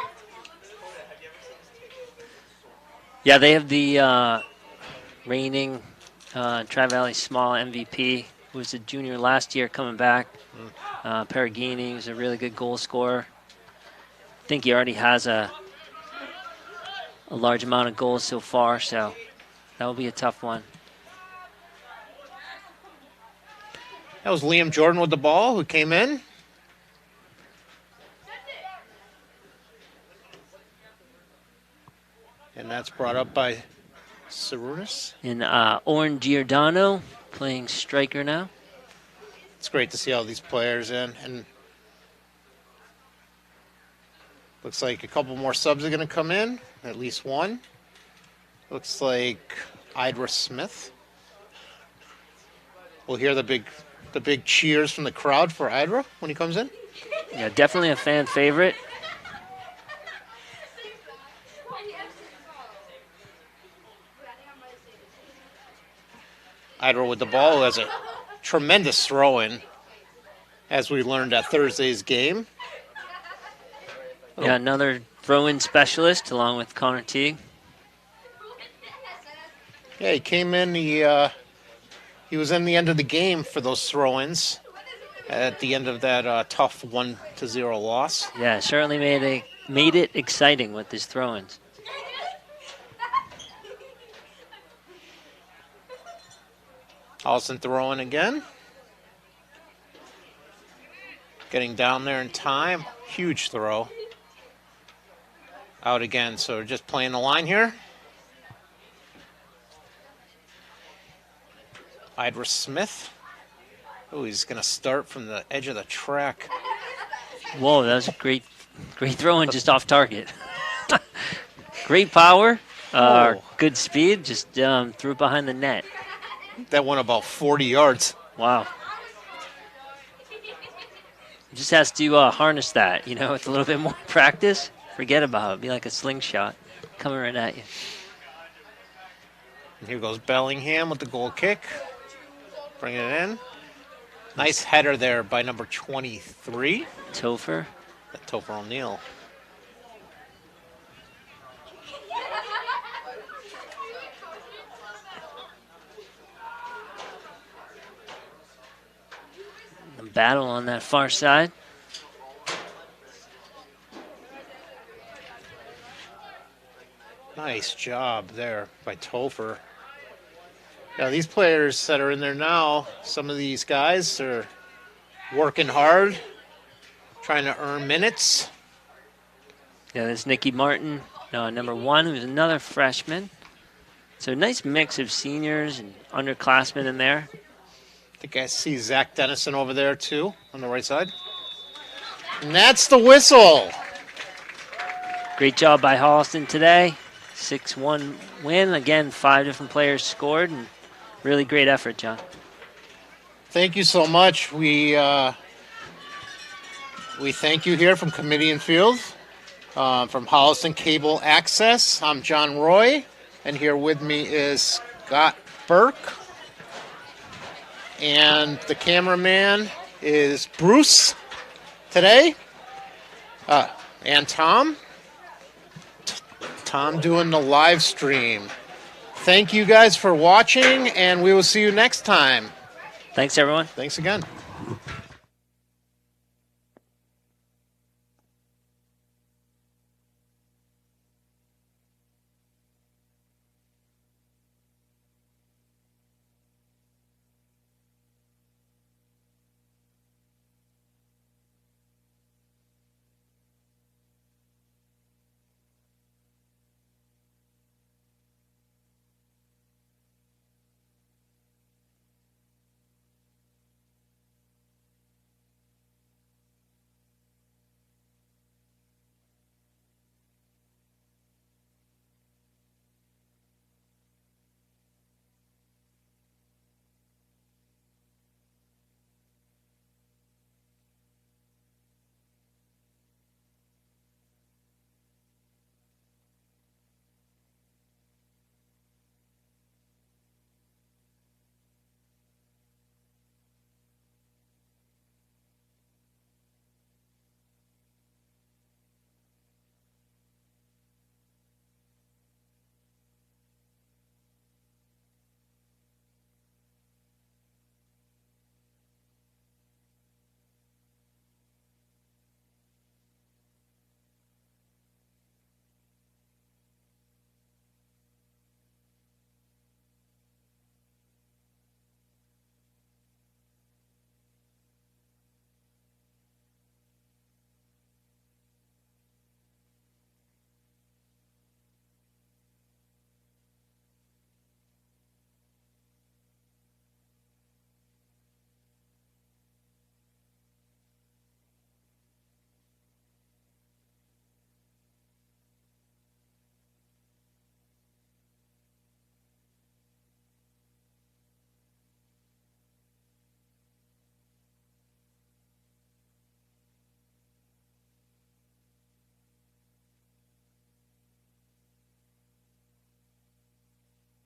Yeah, they have the reigning Tri-Valley Small MVP, who was a junior last year coming back. Perugini was a really good goal scorer. I think he already has a large amount of goals so far, so that will be a tough one. That was Liam Jordan with the ball, who came in. And that's brought up by Sarunas. And Oren Giordano playing striker now. It's great to see all these players in. And looks like a couple more subs are going to come in, at least one. Looks like Idra Smith. We'll hear the big cheers from the crowd for Idra when he comes in. Yeah, definitely a fan favorite. Idra with the ball, who has a tremendous throw-in, as we learned at Thursday's game. Yeah, another throw-in specialist along with Connor Teague. Yeah, he came in. He was in the end of the game for those throw-ins at the end of that tough 1-0 loss. Yeah, certainly made it exciting with his throw-ins. Holliston throwing again. Getting down there in time. Huge throw. Out again, so we're just playing the line here. Idra Smith. Oh, he's going to start from the edge of the track. Whoa, that was a great throw-in just off target. Great power, good speed, just threw it behind the net. That went about 40 yards. Wow. Just has to harness that, with a little bit more practice. Forget about it. Be like a slingshot coming right at you. And here goes Bellingham with the goal kick. Bringing it in. Nice header there by number 23. Topher. Topher O'Neill. The battle on that far side. Nice job there by Topher. Now, these players that are in there now, some of these guys are working hard, trying to earn minutes. Yeah, there's Nicky Martin, number 1, who's another freshman. So a nice mix of seniors and underclassmen in there. I think I see Zach Dennison over there, too, on the right side. And that's the whistle. Great job by Holliston today. 6-1 win. Again, 5 different players scored, and really great effort, John. Thank you so much. We thank you here from Kamitian Field, from Holliston Cable Access. I'm John Roy, and here with me is Scott Burke. And the cameraman is Bruce today, and Tom. Tom doing the live stream. Thank you guys for watching, and we will see you next time. Thanks, everyone. Thanks again.